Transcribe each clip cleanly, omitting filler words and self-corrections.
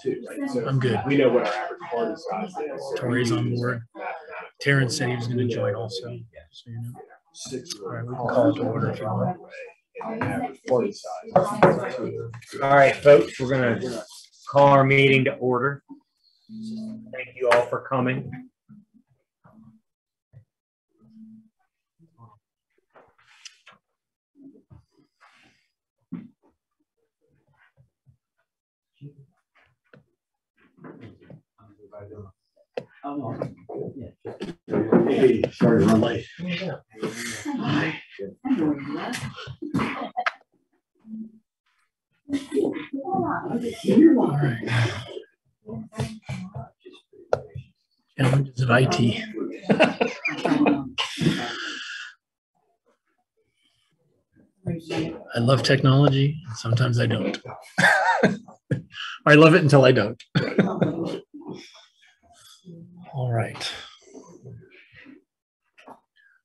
too, right? So I'm good. We know what our average party size is. Tori's on board. Terrence said he was going to join also. So, you know. All right, we can call it to order if you want. All right, folks, we're going to call our meeting to order. Thank you all for coming. Hey, sorry to run late. All right. Challenges of IT. I love technology. Sometimes I don't. I love it until I don't. All right.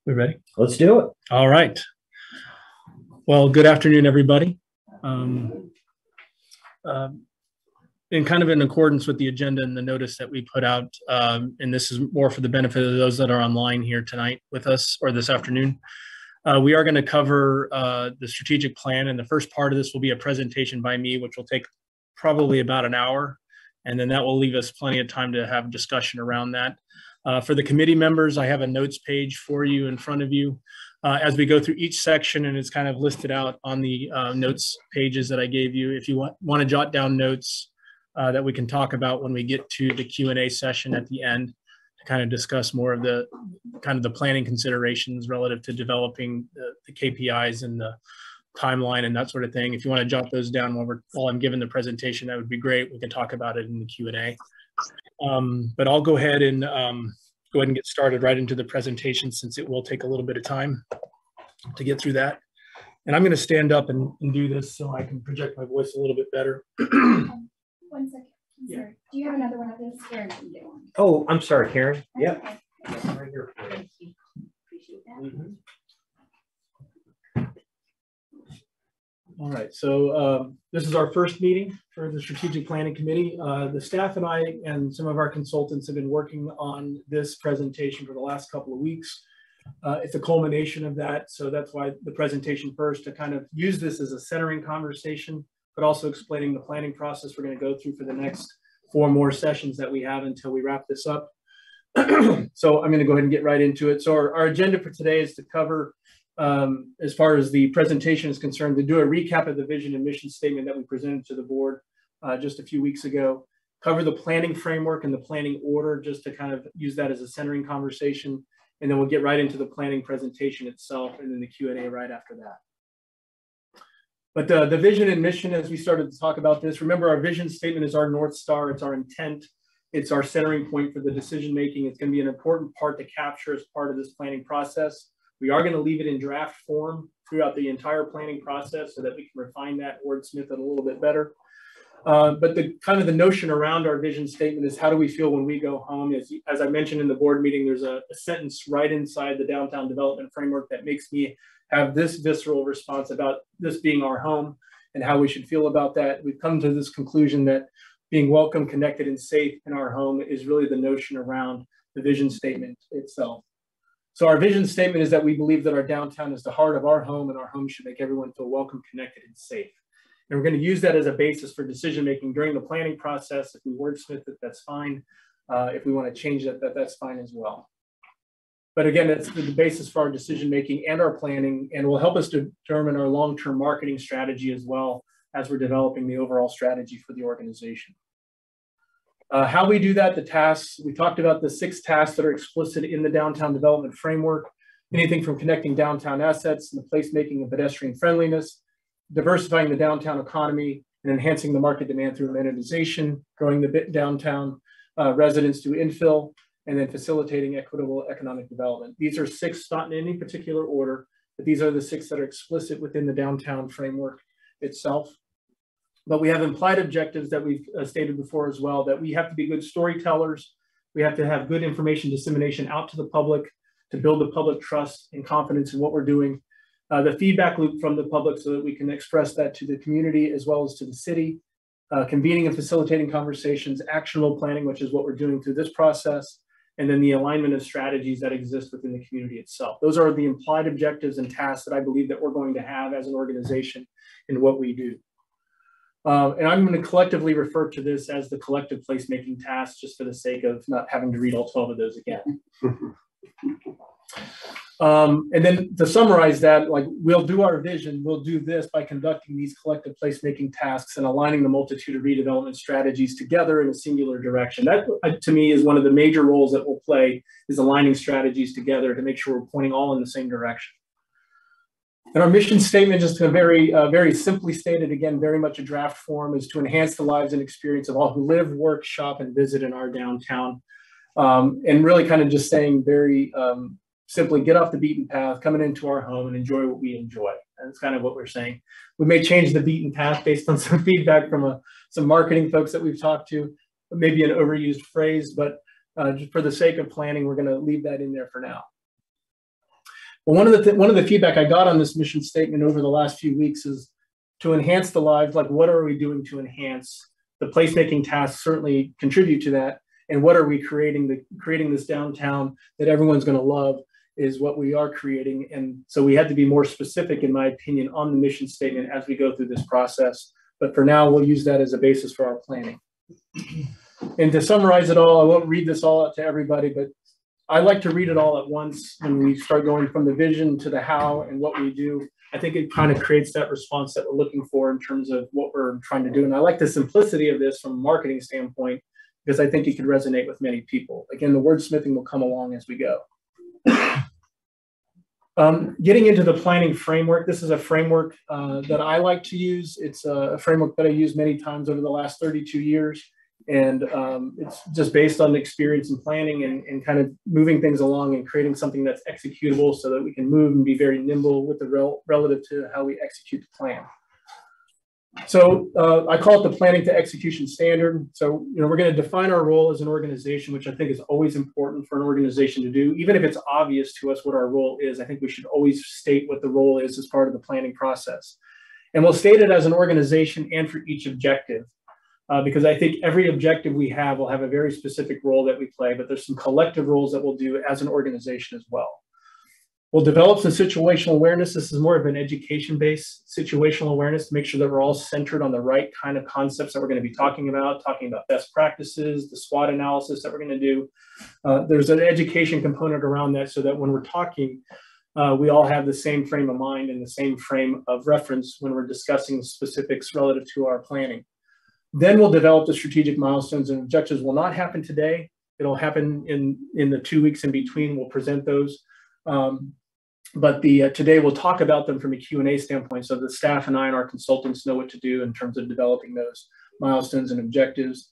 We ready? Let's do it. All right. Well, good afternoon, everybody. In accordance with the agenda and the notice that we put out, and this is more for the benefit of those that are online here tonight with us or this afternoon, we are going to cover the strategic plan, and the first part of this will be a presentation by me, which will take probably about an hour, and then that will leave us plenty of time to have discussion around that. For the committee members, I have a notes page for you in front of you as we go through each section, and it's kind of listed out on the notes pages that I gave you. If you want to jot down notes that we can talk about when we get to the Q&A session at the end to kind of discuss more of the planning considerations relative to developing the KPIs and the timeline and that sort of thing. If you want to jot those down while I'm giving the presentation, that would be great. We can talk about it in the Q&A. But I'll go ahead and get started right into the presentation, since it will take a little bit of time to get through that. And I'm going to stand up and do this so I can project my voice a little bit better. 1 second. Yeah. Do you have another one of these? Karen can get one. Oh, I'm sorry, Karen. That's Yep. okay. Right here for you. Thank you. Appreciate that. Mm-hmm. All right, so this is our first meeting for the Strategic Planning Committee. The staff and I and some of our consultants have been working on this presentation for the last couple of weeks. It's a culmination of that, so that's why the presentation first, to kind of use this as a centering conversation, but also explaining the planning process we're going to go through for the next 4 more sessions that we have until we wrap this up. So I'm going to go ahead and get right into it. So our agenda for today is to cover, as far as the presentation is concerned, to do a recap of the vision and mission statement that we presented to the board just a few weeks ago, cover the planning framework and the planning order, just to kind of use that as a centering conversation. And then we'll get right into the planning presentation itself and then the Q&A right after that. But the vision and mission, as we started to talk about this, remember our vision statement is our North Star. It's our intent. It's our centering point for the decision-making. It's going to be an important part to capture as part of this planning process. We are going to leave it in draft form throughout the entire planning process so that we can refine that, wordsmith it a little bit better. But the kind of the notion around our vision statement is, how do we feel when we go home? As I mentioned in the board meeting, there's a sentence right inside the downtown development framework that makes me have this visceral response about this being our home and how we should feel about that. We've come to this conclusion that being welcome, connected, and safe in our home is really the notion around the vision statement itself. So our vision statement is that we believe that our downtown is the heart of our home, and our home should make everyone feel welcome, connected, and safe. And we're going to use that as a basis for decision-making during the planning process. If we wordsmith it, that's fine. If we want to change that, that's fine as well. But again, that's the basis for our decision-making and our planning, and will help us determine our long-term marketing strategy as well as we're developing the overall strategy for the organization. How we do that, the tasks, we talked about the 6 tasks that are explicit in the downtown development framework, anything from connecting downtown assets and the placemaking and pedestrian friendliness, diversifying the downtown economy and enhancing the market demand through amenitization, growing the downtown residents through infill, and then facilitating equitable economic development. These are 6, not in any particular order, but these are the 6 that are explicit within the downtown framework itself. But we have implied objectives that we've stated before as well, that we have to be good storytellers. We have to have good information dissemination out to the public to build the public trust and confidence in what we're doing. The feedback loop from the public so that we can express that to the community as well as to the city. convening and facilitating conversations, actionable planning, which is what we're doing through this process, and then the alignment of strategies that exist within the community itself. Those are the implied objectives and tasks that I believe that we're going to have as an organization in what we do. And I'm going to collectively refer to this as the collective placemaking task, just for the sake of not having to read all 12 of those again. And then to summarize that, like, we'll do our vision, we'll do this by conducting these collective placemaking tasks and aligning the multitude of redevelopment strategies together in a singular direction. That, to me, is one of the major roles that we'll play, is aligning strategies together to make sure we're pointing all in the same direction. And our mission statement, just a very simply stated, again, very much a draft form, is to enhance the lives and experience of all who live, work, shop, and visit in our downtown. And really kind of just saying very simply, get off the beaten path, coming into our home and enjoy what we enjoy. And that's kind of what we're saying. We may change the beaten path based on some feedback from some marketing folks that we've talked to, maybe an overused phrase, but just for the sake of planning, we're going to leave that in there for now. Well, one of the feedback I got on this mission statement over the last few weeks is to enhance the lives. Like, what are we doing to enhance the placemaking tasks? Certainly contribute to that. And what are we creating? Creating this downtown that everyone's going to love is what we are creating. And so we had to be more specific, in my opinion, on the mission statement as we go through this process. But for now, we'll use that as a basis for our planning. And to summarize it all, I won't read this all out to everybody, but I like to read it all at once when we start going from the vision to the how and what we do. I think it kind of creates that response that we're looking for in terms of what we're trying to do. And I like the simplicity of this from a marketing standpoint, because I think it could resonate with many people. Again, the wordsmithing will come along as we go. Getting into the planning framework, this is a framework that I like to use. It's a framework that I used many times over the last 32 years. And it's just based on experience in planning and kind of moving things along and creating something that's executable so that we can move and be very nimble with the relative to how we execute the plan. So I call it the planning to execution standard. So, we're going to define our role as an organization, which I think is always important for an organization to do. Even if it's obvious to us what our role is, I think we should always state what the role is as part of the planning process. And we'll state it as an organization and for each objective, because I think every objective we have will have a very specific role that we play, but there's some collective roles that we'll do as an organization as well. We'll develop some situational awareness. This is more of an education-based situational awareness to make sure that we're all centered on the right kind of concepts that we're going to be talking about best practices, the SWOT analysis that we're going to do. There's an education component around that so that when we're talking, we all have the same frame of mind and the same frame of reference when we're discussing specifics relative to our planning. Then we'll develop the strategic milestones and objectives. Will not happen today. It'll happen in the 2 weeks in between. We'll present those. But today we'll talk about them from a Q&A standpoint, so the staff and I and our consultants know what to do in terms of developing those milestones and objectives.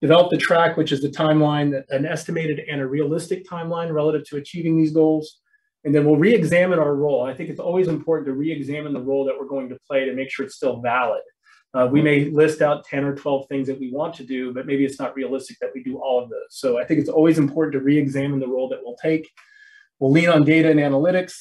Develop the track, which is the timeline, an estimated and a realistic timeline relative to achieving these goals. And then we'll re-examine our role. I think it's always important to re-examine the role that we're going to play to make sure it's still valid. We may list out 10 or 12 things that we want to do, but maybe it's not realistic that we do all of those. So I think it's always important to re-examine the role that we'll take. We'll lean on data and analytics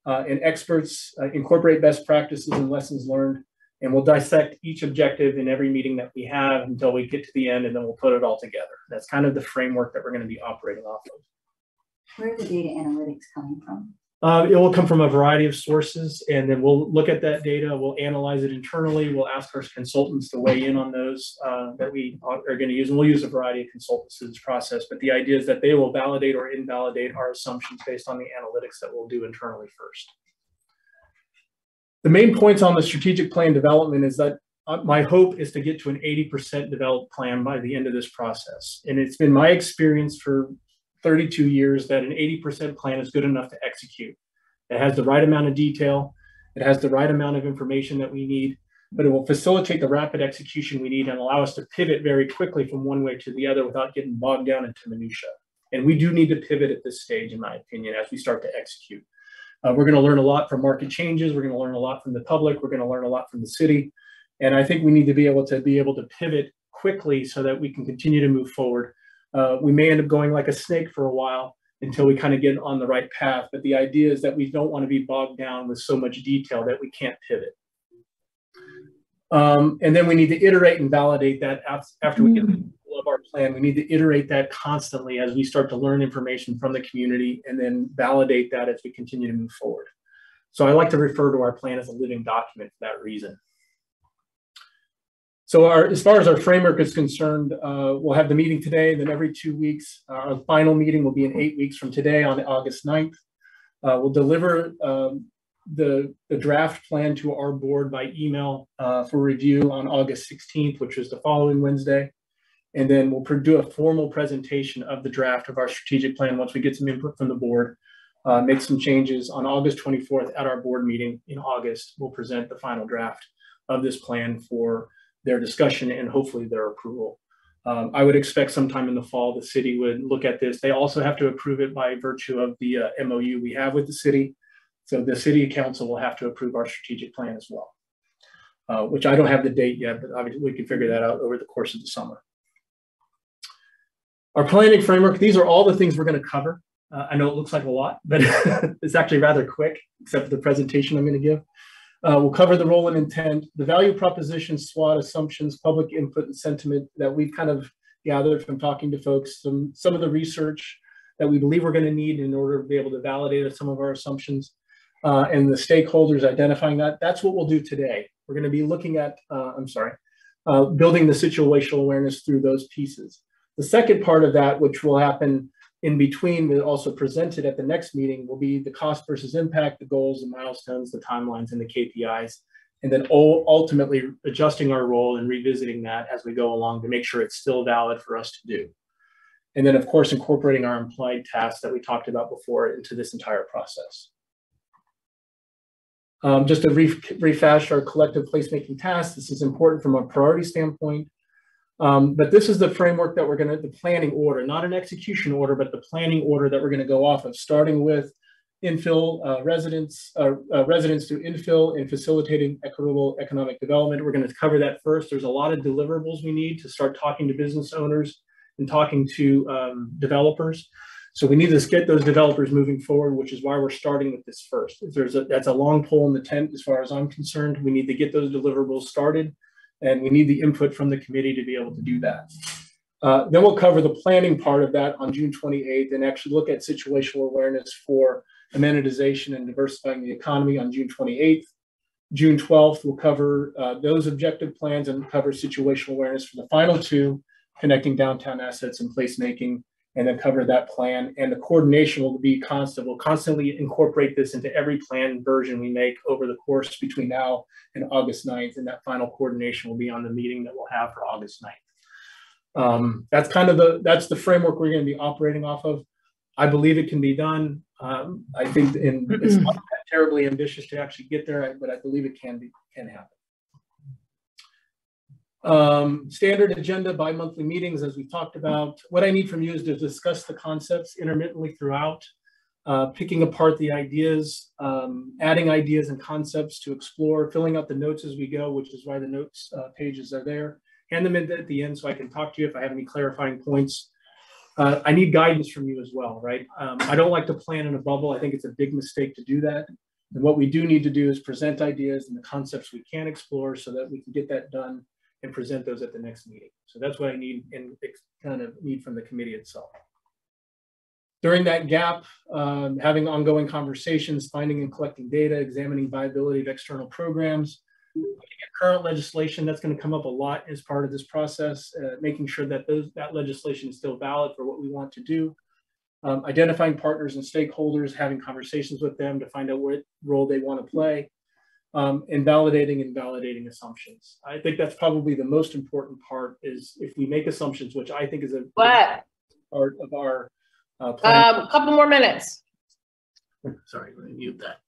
and experts, incorporate best practices and lessons learned, and we'll dissect each objective in every meeting that we have until we get to the end, and then we'll put it all together. That's kind of the framework that we're going to be operating off of. Where are the data analytics coming from? It will come from a variety of sources, and then we'll look at that data, we'll analyze it internally, we'll ask our consultants to weigh in on those that we are going to use, and we'll use a variety of consultants in this process, but the idea is that they will validate or invalidate our assumptions based on the analytics that we'll do internally first. The main points on the strategic plan development is that my hope is to get to an 80% developed plan by the end of this process, and it's been my experience for 32 years that an 80% plan is good enough to execute. It has the right amount of detail, it has the right amount of information that we need, but it will facilitate the rapid execution we need and allow us to pivot very quickly from one way to the other without getting bogged down into minutia. And we do need to pivot at this stage, in my opinion, as we start to execute. We're going to learn a lot from market changes, we're going to learn a lot from the public, we're going to learn a lot from the city, and I think we need to be able to pivot quickly so that we can continue to move forward. We may end up going like a snake for a while until we kind of get on the right path. But the idea is that we don't want to be bogged down with so much detail that we can't pivot. And then we need to iterate and validate that after we get of our plan. We need to iterate that constantly as we start to learn information from the community and then validate that as we continue to move forward. So I like to refer to our plan as a living document for that reason. So as far as our framework is concerned, we'll have the meeting today, then every 2 weeks. Our final meeting will be in 8 weeks from today on August 9th. We'll deliver the draft plan to our board by email for review on August 16th, which is the following Wednesday. And then we'll do a formal presentation of the draft of our strategic plan once we get some input from the board, make some changes on August 24th at our board meeting in August. We'll present the final draft of this plan for their discussion and hopefully their approval. I would expect sometime in the fall, the city would look at this. They also have to approve it by virtue of the MOU we have with the city. So the city council will have to approve our strategic plan as well, which I don't have the date yet, but obviously we can figure that out over the course of the summer. Our planning framework, these are all the things we're going to cover. I know it looks like a lot, but it's actually rather quick, except for the presentation I'm going to give. We'll cover the role and intent, the value proposition, SWOT assumptions, public input and sentiment that we've kind of gathered from talking to folks, some of the research that we believe we're going to need in order to be able to validate some of our assumptions, and the stakeholders identifying that. That's what we'll do today. We're going to be looking at, building the situational awareness through those pieces. The second part of that, which will happen in between, but also presented at the next meeting, will be the cost versus impact, the goals, the milestones, the timelines, and the KPIs, and then ultimately adjusting our role and revisiting that as we go along to make sure it's still valid for us to do. And then, of course, incorporating our implied tasks that we talked about before into this entire process. Just to rehash our collective placemaking tasks, this is important from a priority standpoint. But this is the framework that we're going to, the planning order, not an execution order, but the planning order that we're going to go off of, starting with infill residents to infill and facilitating equitable economic development. We're going to cover that first. There's a lot of deliverables we need to start talking to business owners and talking to developers. So we need to get those developers moving forward, which is why we're starting with this first. That's a long pole in the tent as far as I'm concerned. We need to get those deliverables started. And we need the input from the committee to be able to do that. Then we'll cover the planning part of that on June 28th and actually look at situational awareness for amenitization and diversifying the economy on June 28th. June 12th, we'll cover those objective plans and cover situational awareness for the final two, connecting downtown assets and placemaking, and then cover that plan. And the coordination will be constant. We'll constantly incorporate this into every plan version we make over the course between now and August 9th. And that final coordination will be on the meeting that we'll have for August 9th. That's kind of that's the framework we're going to be operating off of. I believe it can be done. I think it's not terribly ambitious to actually get there, but I believe it can happen. Standard agenda, bi-monthly meetings, as we've talked about. What I need from you is to discuss the concepts intermittently throughout, picking apart the ideas, adding ideas and concepts to explore, filling out the notes as we go, which is why the notes pages are there. Hand them in at the end so I can talk to you if I have any clarifying points. I need guidance from you as well, right? I don't like to plan in a bubble. I think it's a big mistake to do that. And what we do need to do is present ideas and the concepts we can explore so that we can get that done and present those at the next meeting. So that's what I need and kind of need from the committee itself. During that gap, having ongoing conversations, finding and collecting data, examining viability of external programs, looking at current legislation, that's going to come up a lot as part of this process, making sure that that legislation is still valid for what we want to do, identifying partners and stakeholders, having conversations with them to find out what role they want to play, and validating assumptions. I think that's probably the most important part is if we make assumptions, which I think is a part of our plan. A couple more minutes. Sorry, let me mute that.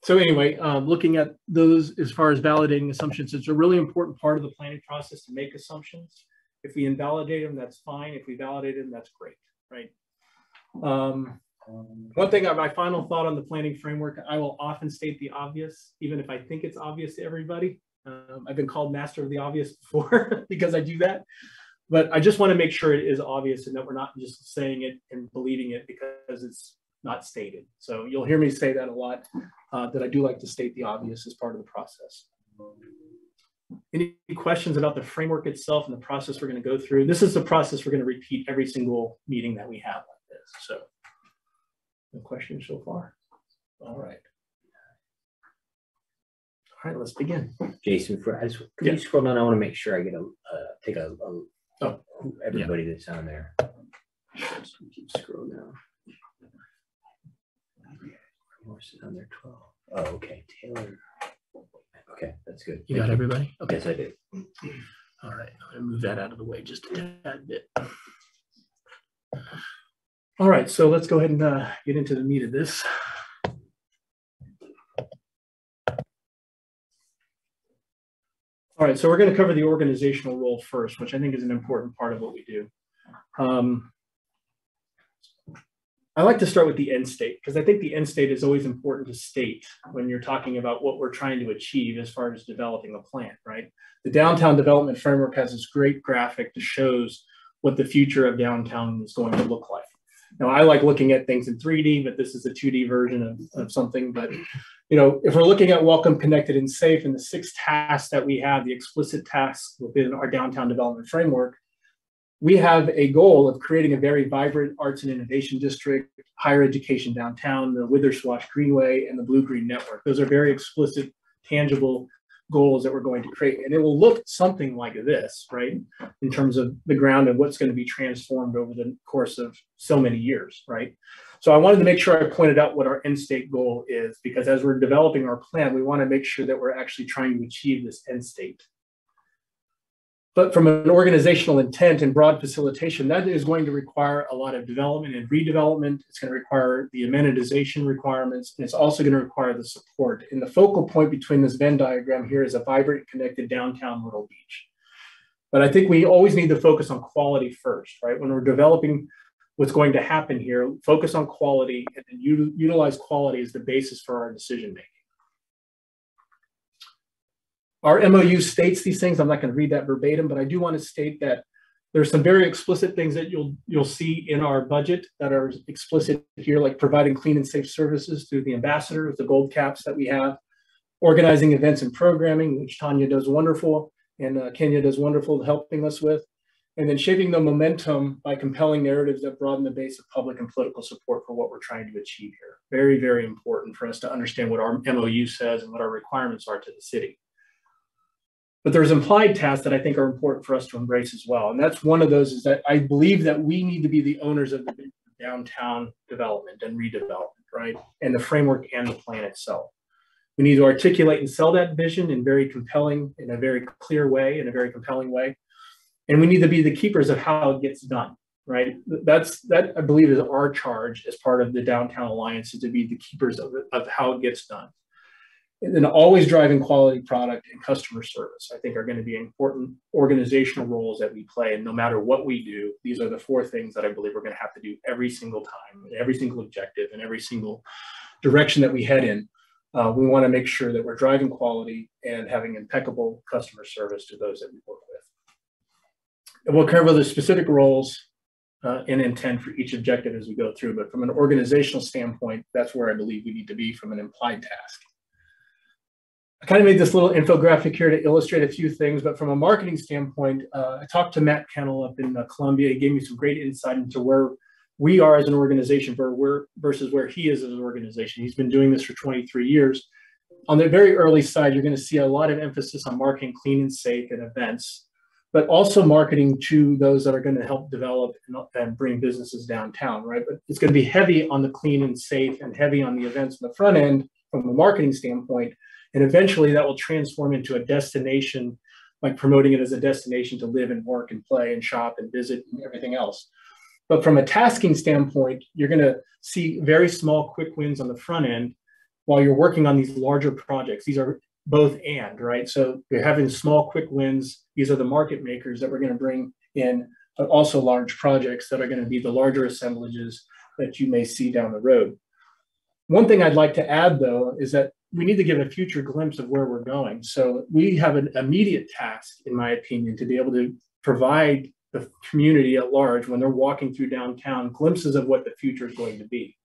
So anyway, looking at those as far as validating assumptions, it's a really important part of the planning process to make assumptions. If we invalidate them, that's fine. If we validate them, that's great, right? One thing, my final thought on the planning framework, I will often state the obvious, even if I think it's obvious to everybody. I've been called master of the obvious before because I do that. But I just want to make sure it is obvious and that we're not just saying it and believing it because it's not stated. So you'll hear me say that a lot, that I do like to state the obvious as part of the process. Any questions about the framework itself and the process we're going to go through? This is the process we're going to repeat every single meeting that we have like this. So no questions so far? All right. All right, let's begin. Jason, could you scroll down? I want to make sure I get take everybody that's on there. Keep scrolling down. Morse is on there 12. Oh, okay. Taylor. Okay, that's good. You got everybody? Okay. Yes, I did. All right, I'm gonna move that out of the way just a tad bit. All right, so let's go ahead and get into the meat of this. All right, so we're going to cover the organizational role first, which I think is an important part of what we do. I like to start with the end state because I think the end state is always important to state when you're talking about what we're trying to achieve as far as developing a plan, right? The downtown development framework has this great graphic that shows what the future of downtown is going to look like. Now, I like looking at things in 3D, but this is a 2D version of something. But, you know, if we're looking at welcome, connected, and safe, and the 6 tasks that we have, the explicit tasks within our downtown development framework, we have a goal of creating a very vibrant arts and innovation district, higher education downtown, the Witherswash Greenway, and the Blue-Green Network. Those are very explicit, tangible goals that we're going to create. And it will look something like this, right? In terms of the ground and what's going to be transformed over the course of so many years, right? So I wanted to make sure I pointed out what our end state goal is, because as we're developing our plan, we want to make sure that we're actually trying to achieve this end state. But from an organizational intent and broad facilitation, that is going to require a lot of development and redevelopment. It's going to require the amenitization requirements, and it's also going to require the support. And the focal point between this Venn diagram here is a vibrant, connected downtown Myrtle Beach. But I think we always need to focus on quality first, right? When we're developing what's going to happen here, focus on quality and then utilize quality as the basis for our decision making. Our MOU states these things. I'm not going to read that verbatim, but I do want to state that there's some very explicit things that you'll see in our budget that are explicit here, like providing clean and safe services through the ambassadors, the gold caps that we have, organizing events and programming, which Tanya does wonderful, and Kenya does wonderful helping us with, and then shaping the momentum by compelling narratives that broaden the base of public and political support for what we're trying to achieve here. Very, very important for us to understand what our MOU says and what our requirements are to the city. But there's implied tasks that I think are important for us to embrace as well. And that's one of those is that I believe that we need to be the owners of the downtown development and redevelopment, right? And the framework and the plan itself. We need to articulate and sell that vision in a very clear way, in a very compelling way. And we need to be the keepers of how it gets done, right? That I believe is our charge as part of the Downtown Alliance, is to be the keepers of how it gets done. And then always driving quality product and customer service, I think, are going to be important organizational roles that we play. And no matter what we do, these are the 4 things that I believe we're going to have to do every single time, every single objective, and every single direction that we head in. We want to make sure that we're driving quality and having impeccable customer service to those that we work with. And we'll cover the specific roles and intent for each objective as we go through. But from an organizational standpoint, that's where I believe we need to be from an implied task. I kind of made this little infographic here to illustrate a few things, but from a marketing standpoint, I talked to Matt Kennel up in Columbia. He gave me some great insight into where we are as an organization versus where he is as an organization. He's been doing this for 23 years. On the very early side, you're going to see a lot of emphasis on marketing clean and safe and events, but also marketing to those that are going to help develop and bring businesses downtown, right? But it's going to be heavy on the clean and safe and heavy on the events on the front end from a marketing standpoint. And eventually that will transform into a destination, like promoting it as a destination to live and work and play and shop and visit and everything else. But from a tasking standpoint, you're going to see very small, quick wins on the front end while you're working on these larger projects. These are both and, right? So you're having small, quick wins. These are the market makers that we're going to bring in, but also large projects that are going to be the larger assemblages that you may see down the road. One thing I'd like to add, though, is that we need to give a future glimpse of where we're going. So we have an immediate task, in my opinion, to be able to provide the community at large, when they're walking through downtown, glimpses of what the future is going to be.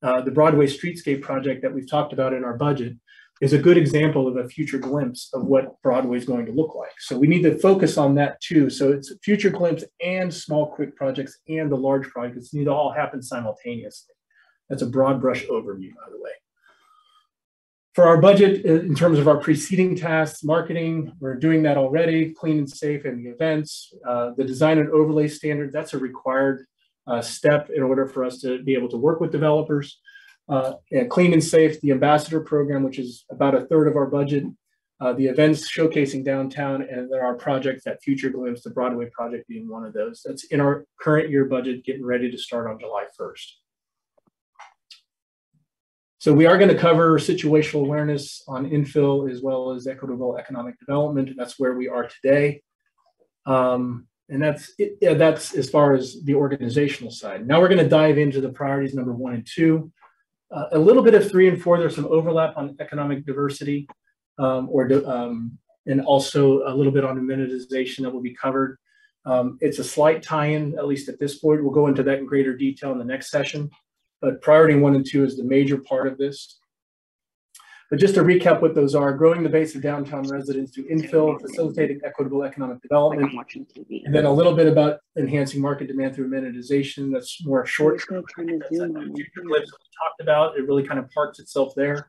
The Broadway Streetscape project that we've talked about in our budget is a good example of a future glimpse of what Broadway is going to look like. So we need to focus on that too. So it's a future glimpse and small, quick projects and the large projects need to all happen simultaneously. That's a broad brush overview, by the way. For our budget, in terms of our preceding tasks, marketing, we're doing that already, clean and safe and the events, the design and overlay standards, that's a required step in order for us to be able to work with developers. And clean and safe, the ambassador program, which is about a third of our budget, the events showcasing downtown, and there are projects that Future Glimpse, the Broadway project being one of those. That's in our current year budget, getting ready to start on July 1st. So we are going to cover situational awareness on infill as well as equitable economic development. That's where we are today. And that's as far as the organizational side. Now we're going to dive into the priorities number 1 and 2. A little bit of 3 and 4, there's some overlap on economic diversity and also a little bit on amenitization that will be covered. It's a slight tie-in, at least at this point. We'll go into that in greater detail in the next session. But priority 1 and 2 is the major part of this. But just to recap what those are, growing the base of downtown residents through infill, facilitating equitable economic development, and then a little bit about enhancing market demand through amenitization. That's more short-term. Future Glimpse we talked about, it really kind of parks itself there.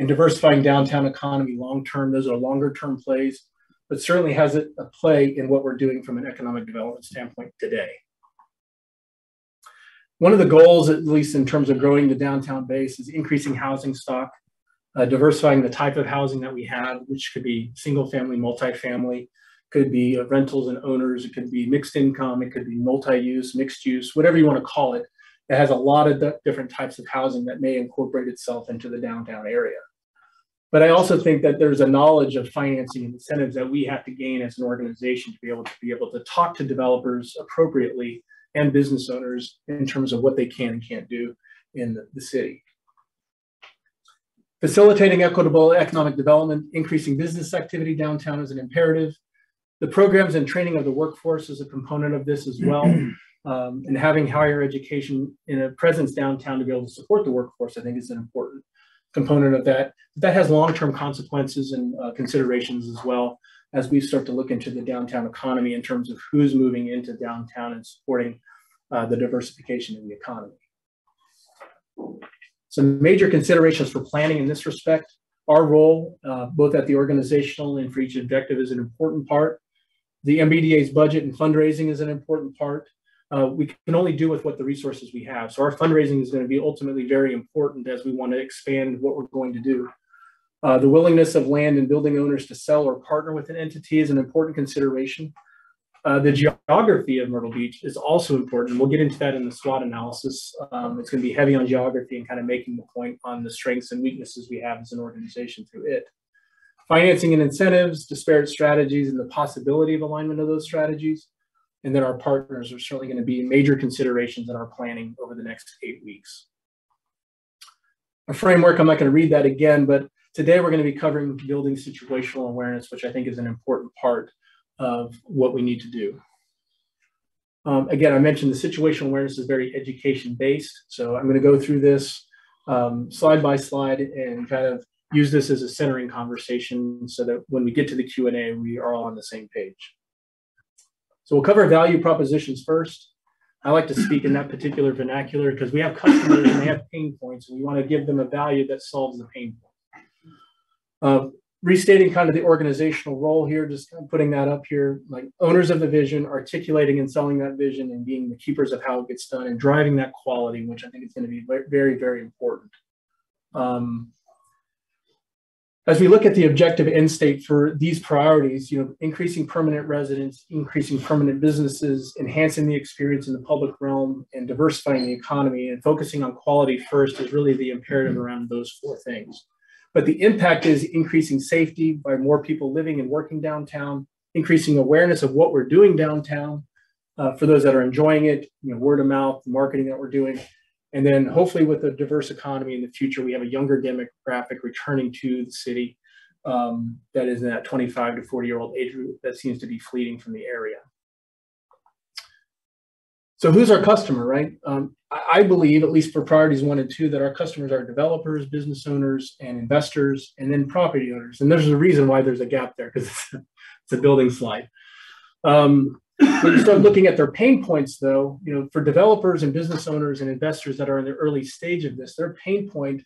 And diversifying downtown economy long-term, those are longer-term plays, but certainly has a play in what we're doing from an economic development standpoint today. One of the goals, at least in terms of growing the downtown base, is increasing housing stock, diversifying the type of housing that we have, which could be single family, multifamily, could be rentals and owners, it could be mixed income, it could be multi-use, mixed use, whatever you want to call it. It has a lot of different types of housing that may incorporate itself into the downtown area. But I also think that there's a knowledge of financing and incentives that we have to gain as an organization to be able to talk to developers appropriately and business owners in terms of what they can and can't do in the city. Facilitating equitable economic development, increasing business activity downtown is an imperative. The programs and training of the workforce is a component of this as well. And having higher education in a presence downtown to be able to support the workforce, I think is an important component of that. That has long-term consequences and considerations as well as we start to look into the downtown economy in terms of who's moving into downtown and supporting the diversification in the economy. Some major considerations for planning in this respect. Our role, both at the organizational and for each objective, is an important part. The MBDA's budget and fundraising is an important part. We can only do with what the resources we have. So our fundraising is going to be ultimately very important as we want to expand what we're going to do. The willingness of land and building owners to sell or partner with an entity is an important consideration. The geography of Myrtle Beach is also important. We'll get into that in the SWOT analysis. It's going to be heavy on geography and kind of making the point on the strengths and weaknesses we have as an organization through it. Financing and incentives, disparate strategies, and the possibility of alignment of those strategies. And then our partners are certainly going to be major considerations in our planning over the next 8 weeks. A framework, I'm not going to read that again, but today we're going to be covering building situational awareness, which I think is an important part of what we need to do. Again, I mentioned the situational awareness is very education-based. So I'm going to go through this slide by slide and kind of use this as a centering conversation so that when we get to the Q&A, we are all on the same page. So we'll cover value propositions first. I like to speak in that particular vernacular because we have customers and they have pain points, and we want to give them a value that solves the pain point. Restating kind of the organizational role here, just kind of putting that up here, like owners of the vision, articulating and selling that vision and being the keepers of how it gets done and driving that quality, which I think is going to be very, very important. As we look at the objective end state for these priorities, increasing permanent residents, increasing permanent businesses, enhancing the experience in the public realm, and diversifying the economy and focusing on quality first is really the imperative around those 4 things. But the impact is increasing safety by more people living and working downtown, increasing awareness of what we're doing downtown for those that are enjoying it, word of mouth, marketing that we're doing. And then hopefully with a diverse economy in the future, we have a younger demographic returning to the city that is in that 25 to 40-year-old age group that seems to be fleeing from the area. So who's our customer, right? I believe, at least for priorities 1 and 2, that our customers are developers, business owners, and investors, and then property owners. And there's a reason why there's a gap there, because it's a building slide. When you start looking at their pain points, though, for developers and business owners and investors that are in the early stage of this, their pain point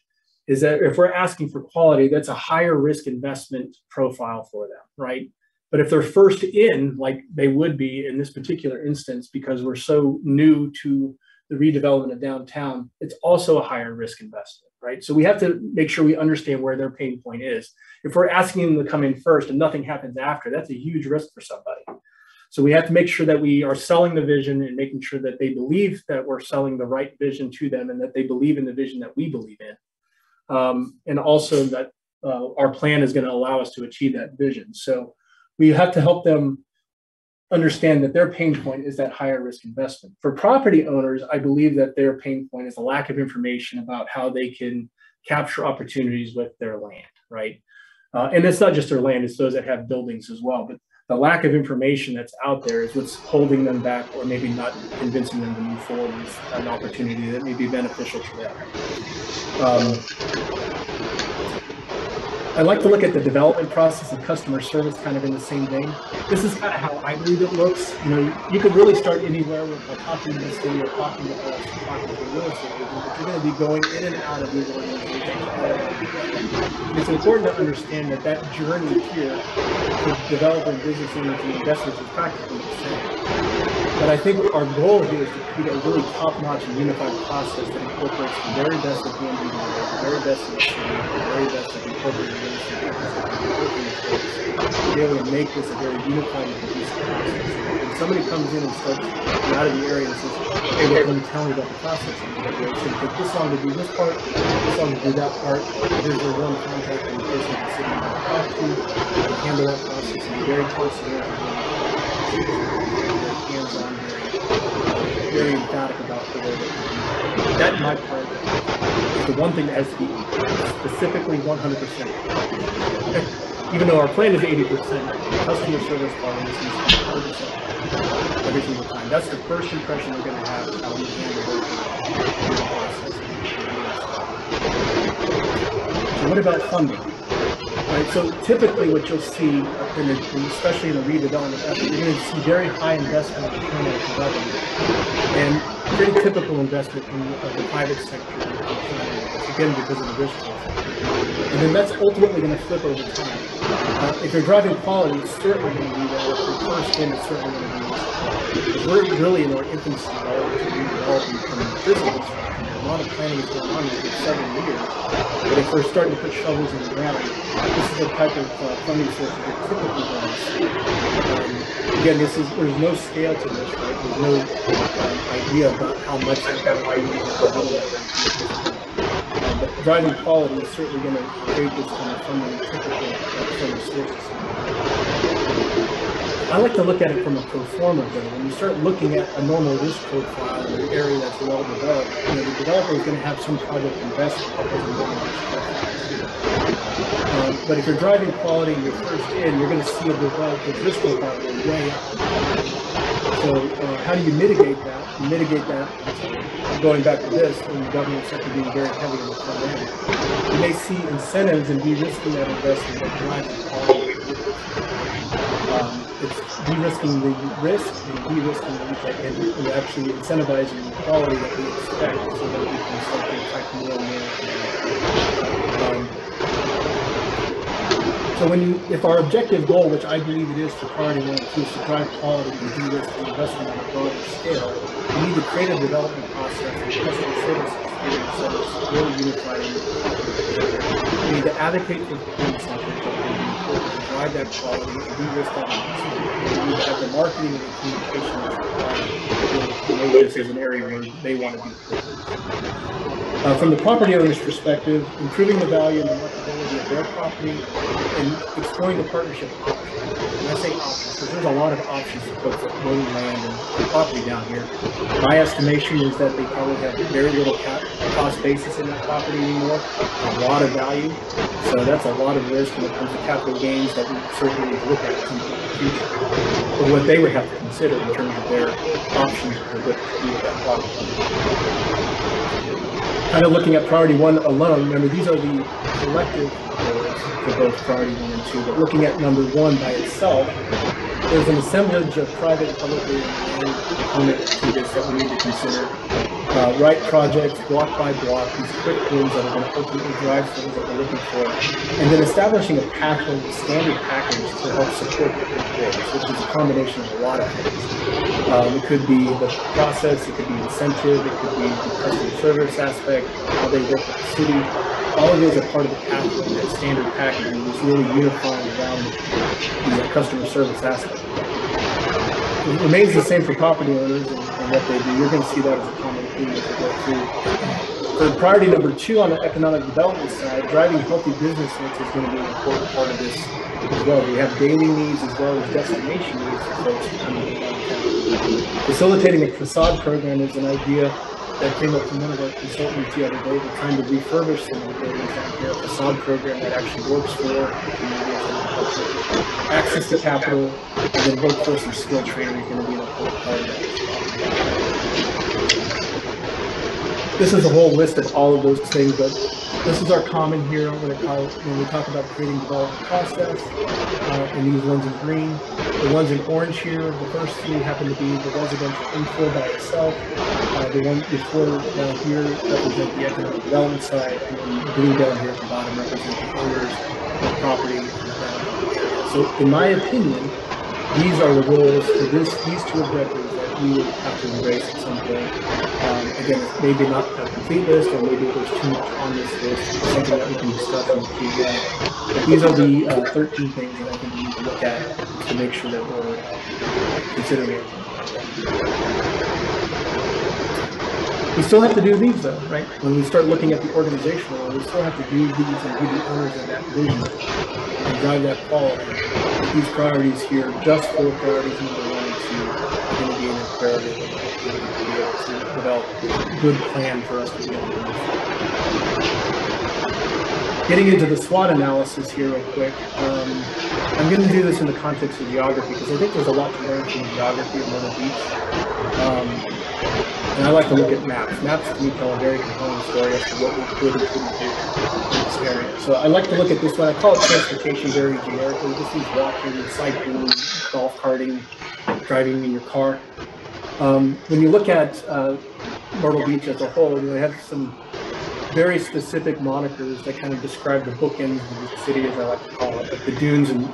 is that if we're asking for quality, that's a higher risk investment profile for them, right? But if they're first in, like they would be in this particular instance, because we're so new to the redevelopment of downtown, it's also a higher risk investment, right? So we have to make sure we understand where their pain point is. If we're asking them to come in first and nothing happens after, that's a huge risk for somebody. So we have to make sure that we are selling the vision and making sure that they believe that we're selling the right vision to them and that they believe in the vision that we believe in. And also that our plan is going to allow us to achieve that vision. So we have to help them understand that their pain point is that higher risk investment. For property owners, I believe that their pain point is a lack of information about how they can capture opportunities with their land, right? And it's not just their land, it's those that have buildings as well. But the lack of information that's out there is what's holding them back or maybe not convincing them to move forward with an opportunity that may be beneficial to them. I like to look at the development process and customer service kind of in the same vein. This is kind of how I believe it looks. You could really start anywhere with talking to the city or talking to us, or talking to a real estate agent, but you're going to be going in and out of these organizations. It's important to understand that that journey here for developing business owners and investors is practically the same. But I think our goal here is to create a really top-notch and unified process that incorporates the very best of the MBDA, the very best of the city, the very best of the corporate real estate to be able to make this a very unified and cohesive process. When somebody comes in and starts out of the area and says, hey, what can you tell me about the process? It's going to take this long to do this part, this long to do that part. Here's your one contact and the person in the city you talk to, handle that process and be very close to their hands-on, very emphatic about the way that we do that. That, in my part, is the one thing that has to be specifically 100%. Even though our plan is 80%, customer service quality is 100% every single time. That's the first impression we're going to have of how we handle the process. So what about funding? Right, so typically what you'll see, especially in a redevelopment effort, you're going to see very high investment in commercial revenue and pretty typical investment in the private sector, again, because of the risk profile. And then that's ultimately going to flip over time. If you're driving quality, it's certainly going to be that. If you're first in, it's certainly going to be this. We're really in our infancy relative to redeveloping from business. A lot of planning is going on for several years. But if we're starting to put shovels in the ground, this is the type of funding source that typically runs. Again, there's no scale to this, right? There's no idea about how much that but driving quality is certainly going to create this kind of funding typical funding sources. I like to look at it from a pro forma though. When you start looking at a normal risk profile in an area that's well developed, the developer is going to have some project investment that doesn't go into this profile. But if you're driving quality and you're first in, you're going to see a developer's risk profile go way up. So how do you mitigate that? You mitigate that, going back to this, when the government sector being very heavy on the front end. You may see incentives in de-risking that investment that drives the quality. It's de-risking the risk and de-risking the and actually incentivizing the quality that we expect so that we can start to attract more and more. So if our objective goal, which I believe it is for priority 1 and 2, is to drive quality and de-risk the investment on a broader scale, we need to create a development process and customer service experience that is really unified. We need to advocate for things like that to drive that quality and de-risk that investment. We need to have the marketing and the communication to make this as an area where they want to be. From the property owner's perspective, improving the value and the marketability of their property and exploring the partnership options. And I say options because there's a lot of options to folks that own land and property down here. My estimation is that they probably have very little cost basis in that property anymore, a lot of value. So that's a lot of risk when it comes to capital gains that we certainly need to look at in the future, or what they would have to consider in terms of their options for what to do with that property. Kind of looking at priority 1 alone, remember these are the collective goals for both priority 1 and 2, but looking at number 1 by itself, there's an assemblage of private and publicly owned components to this that we need to consider. Right projects, block by block, these quick wins that are going to ultimately drive things that we're looking for, and then establishing a pathway, a standard package to help support the big goals, which is a combination of a lot of things. It could be the process, it could be incentive, it could be the customer service aspect, how they work with the city. All of those are part of the pathway, that standard package, and it's really unifying around the customer service aspect. It remains the same for property owners and what they do. You're going to see that as a common theme as we go through. For priority number 2 on the economic development side, driving healthy business needs is going to be an important part of this as well. We have daily needs as well as destination needs for folks to come to downtown. Facilitating a facade program is an idea that came up from one of our consultants the other day. We're trying to refurbish some of the buildings down here, a facade program that actually works for the community. Access to capital and then workforce and skill training is going to be an important part of that. This is a whole list of all of those things, but this is our common here when we talk about creating development process, and these ones in green. The ones in orange here, the first 3 happen to be the residential infill by itself. The one before down here represent the economic development side, and then blue down here at the bottom represent the owners of property. So in my opinion, these are the roles for these 2 objectives that we would have to embrace at some point. Again, maybe not a complete list, or maybe there's too much on this list, something that we can discuss in the Q&A. But these are the 13 things that I think we need to look at to make sure that we're considering it. We still have to do these though, right? When we start looking at the organizational, we still have to do these and be the owners of that vision and drive that quality. These priorities here, just for priorities number 1 and 2, are going to be an imperative to be able to develop a good plan for us to be able to move forward. Getting into the SWOT analysis here real quick, I'm going to do this in the context of geography because I think there's a lot to learn from the geography of Myrtle Beach. And I like to look at maps. Maps to me tell a very compelling story as to what we could and couldn't do in this area. So I like to look at this one. I call it transportation very generically. This is walking, cycling, golf carting, driving in your car. When you look at Myrtle Beach as a whole, they have some very specific monikers that kind of describe the bookends of the city, as I like to call it. Like the dunes and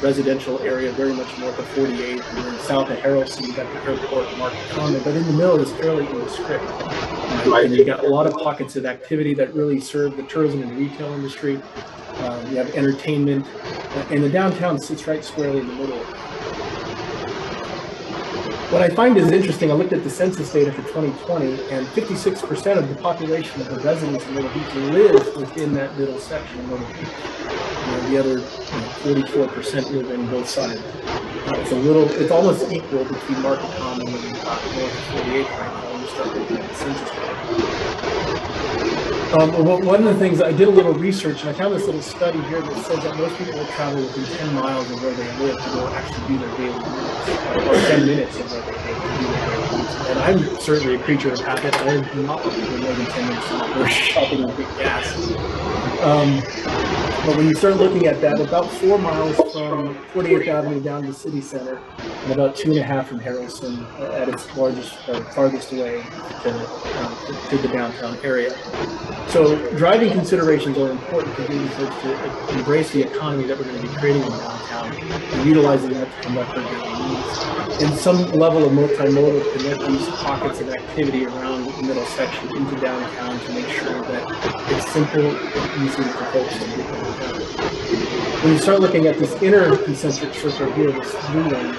residential area, very much north of 48, and then south of Harrelson, you got the airport, Market Common, but in the middle is fairly nondescript. And you got a lot of pockets of activity that really serve the tourism and retail industry. You have entertainment, and the downtown sits right squarely in the middle. What I find is interesting, I looked at the census data for 2020, and 56% of the population of the residents in Myrtle Beach live within that middle section of Myrtle Beach. The other 44% live in both sides. It's almost equal between Market Common and north of 48 right now when you start looking at the census data. One of the things, I did a little research, and I found this little study here that says that most people will travel within 10 miles of where they live to go actually do their daily needs, or 10 minutes of where they live to do their daily needs. And I'm certainly a creature of habit. I am not looking for more than 10 minutes to go shopping and get gas. But when you start looking at that, about 4 miles from 48th Avenue down to City Center, and about 2.5 from Harrelson at its largest, farthest away to the downtown area. So driving considerations are important to getting folks to embrace the economy that we're going to be creating in downtown and utilizing that to conduct their daily needs. And some level of multimodal to connect these pockets of activity around the middle section into downtown to make sure that it's simple and easy for folks to get downtown. When you start looking at this inner concentric circle here, this blue one,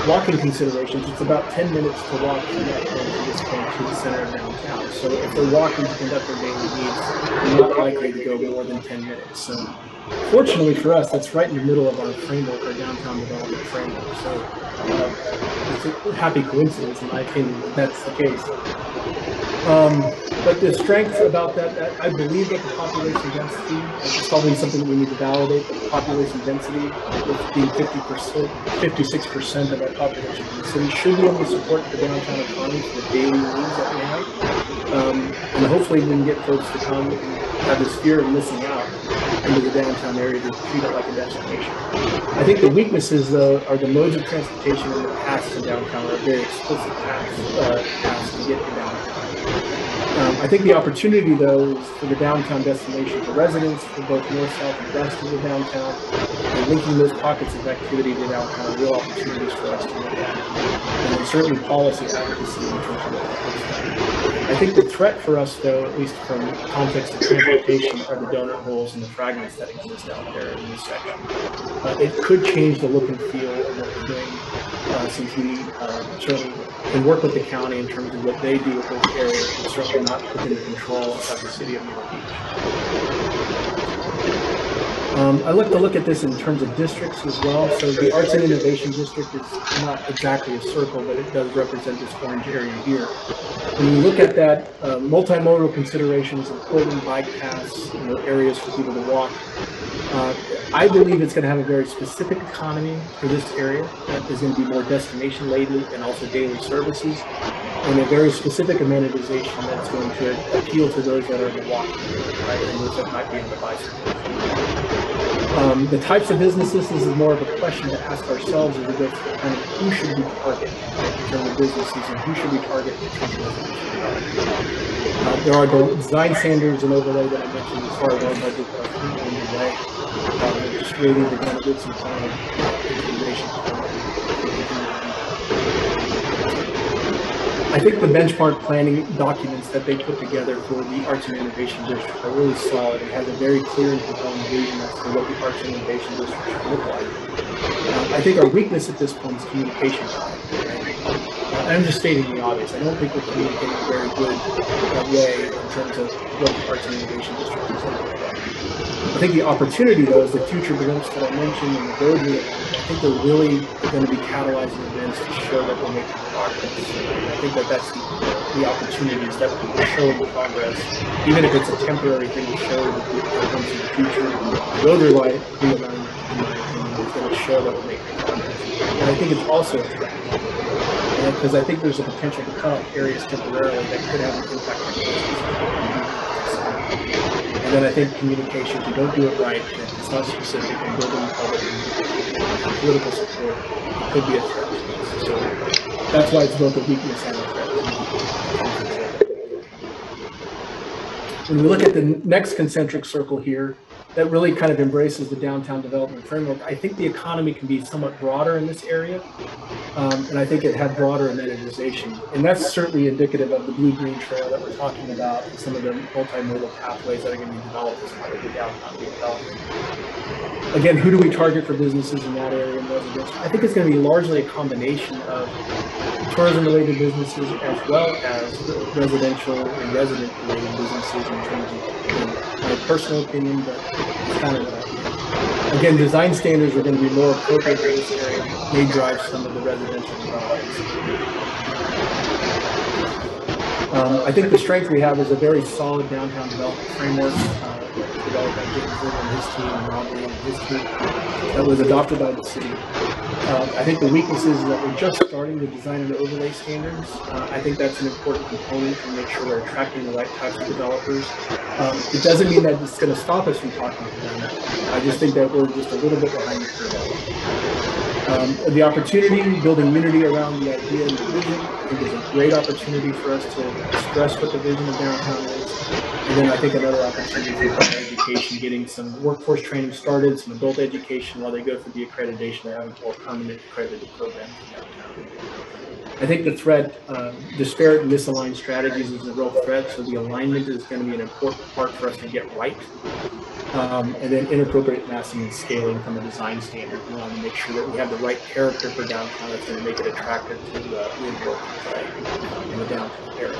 walking considerations, it's about 10 minutes to walk from that point to this point to the center of downtown. So if they're walking to conduct their daily needs, they're not likely to go more than 10 minutes. So fortunately for us, that's right in the middle of our framework, our downtown development framework. So it's a happy coincidence, in my opinion, that that's the case. But the strength about that, I believe that the population density, is probably something that we need to validate, but the population density, with being 50%, 56% of our population in the city, should be able to support the downtown economy for the daily needs that we have. And hopefully we can get folks to come and have this fear of missing out into the downtown area to treat it like a destination. I think the weaknesses, though, are the modes of transportation and the paths to downtown are very explicit paths to get to downtown. I think the opportunity, though, is for the downtown destination for residents, for both north, south, and west of the downtown, and linking those pockets of activity to downtown are real opportunities for us to look at. And then certainly policy advocacy in terms of what that looks like. I think the threat for us, though, at least from the context of transportation, are the donut holes and the fragments that exist out there in this section. It could change the look and feel of what we're doing, since we certainly can work with the county in terms of what they do with those areas, but certainly not within the control of the city of Myrtle Beach. I like to look at this in terms of districts as well. So the Arts and Innovation District is not exactly a circle, but it does represent this orange area here. When you look at that, multimodal considerations, important bike paths, areas for people to walk, I believe it's going to have a very specific economy for this area that is going to be more destination laden and also daily services, and a very specific amenitization that's going to appeal to those that are in the walking, right, and those that might be in the bicycle. The types of businesses, this is more of a question to ask ourselves as we go through kind of who should we target in terms of businesses and who should we target in terms of residential. There are the design standards and overlay that I mentioned as far as our budget are currently underway. Just waiting to kind of get some kind of information. I think the benchmark planning documents that they put together for the Arts and Innovation District are really solid and have a very clear and compelling vision as to what the Arts and Innovation District should look like. I think our weakness at this point is communication. I'm just stating the obvious. I don't think we're communicating in a very good way in terms of what the Arts and Innovation District is going to look like. I think the opportunity, though, is the future events that I mentioned and the road unit. I think they're really going to be catalyzing events to show that we're making progress. I think that that's the opportunities that we're showing progress, even if it's a temporary thing to show that the events in the future. The road realignment, in my opinion, is going to show that we're making progress. And I think it's also a threat. Because I think there's a potential to cut off areas temporarily that could have an impact on business. And then I think communication, if you don't do it right, and it's not specific and building public and political support, it could be a threat to us. So that's why it's both a weakness and a threat. When we look at the next concentric circle here, that really kind of embraces the downtown development framework. I think the economy can be somewhat broader in this area, and I think it had broader amenitization. And that's certainly indicative of the blue-green trail that we're talking about and some of the multimodal pathways that are going to be developed as part of the downtown redevelopment. Again, who do we target for businesses in that area and residential? I think it's going to be largely a combination of tourism-related businesses as well as residential and resident-related businesses in terms of my personal opinion, but it's kind of again, design standards are going to be more appropriate for this area, may drive some of the residential developments. I think the strength we have is a very solid downtown development framework developed by James Myrtle and his team, and Rob Lee and his team, that was adopted by the city. I think the weaknesses is that we're just starting to design and overlay standards. I think that's an important component to make sure we're attracting the right types of developers. It doesn't mean that it's going to stop us from talking to them. I just think that we're just a little bit behind the curve. The opportunity, building unity around the idea and the vision, I think is a great opportunity for us to express what the vision of downtown is. And then I think another opportunity for education, getting some workforce training started, some adult education while they go through the accreditation, they're having more permanent accredited programs in downtown. I think the threat, disparate and misaligned strategies is a real threat, so the alignment is going to be an important part for us to get right. And then inappropriate massing and scaling from a design standard. We want to make sure that we have the right character for downtown that's going to make it attractive to live, work, and play in the downtown area.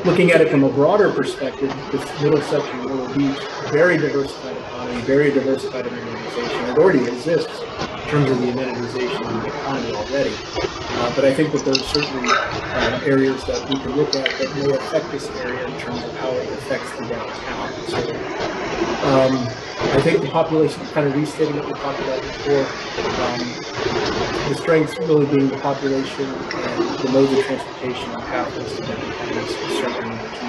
Looking at it from a broader perspective, this middle section of Myrtle Beach, very diversified economy, very diversified amenitization. It already exists in terms of the amenitization of the economy already. But I think that there are certainly areas that we can look at that may affect this area in terms of how it affects the downtown. So I think the population, kind of restating what we talked about before, the strengths really being the population and the modes of transportation and pathways to downtown is certainly the key.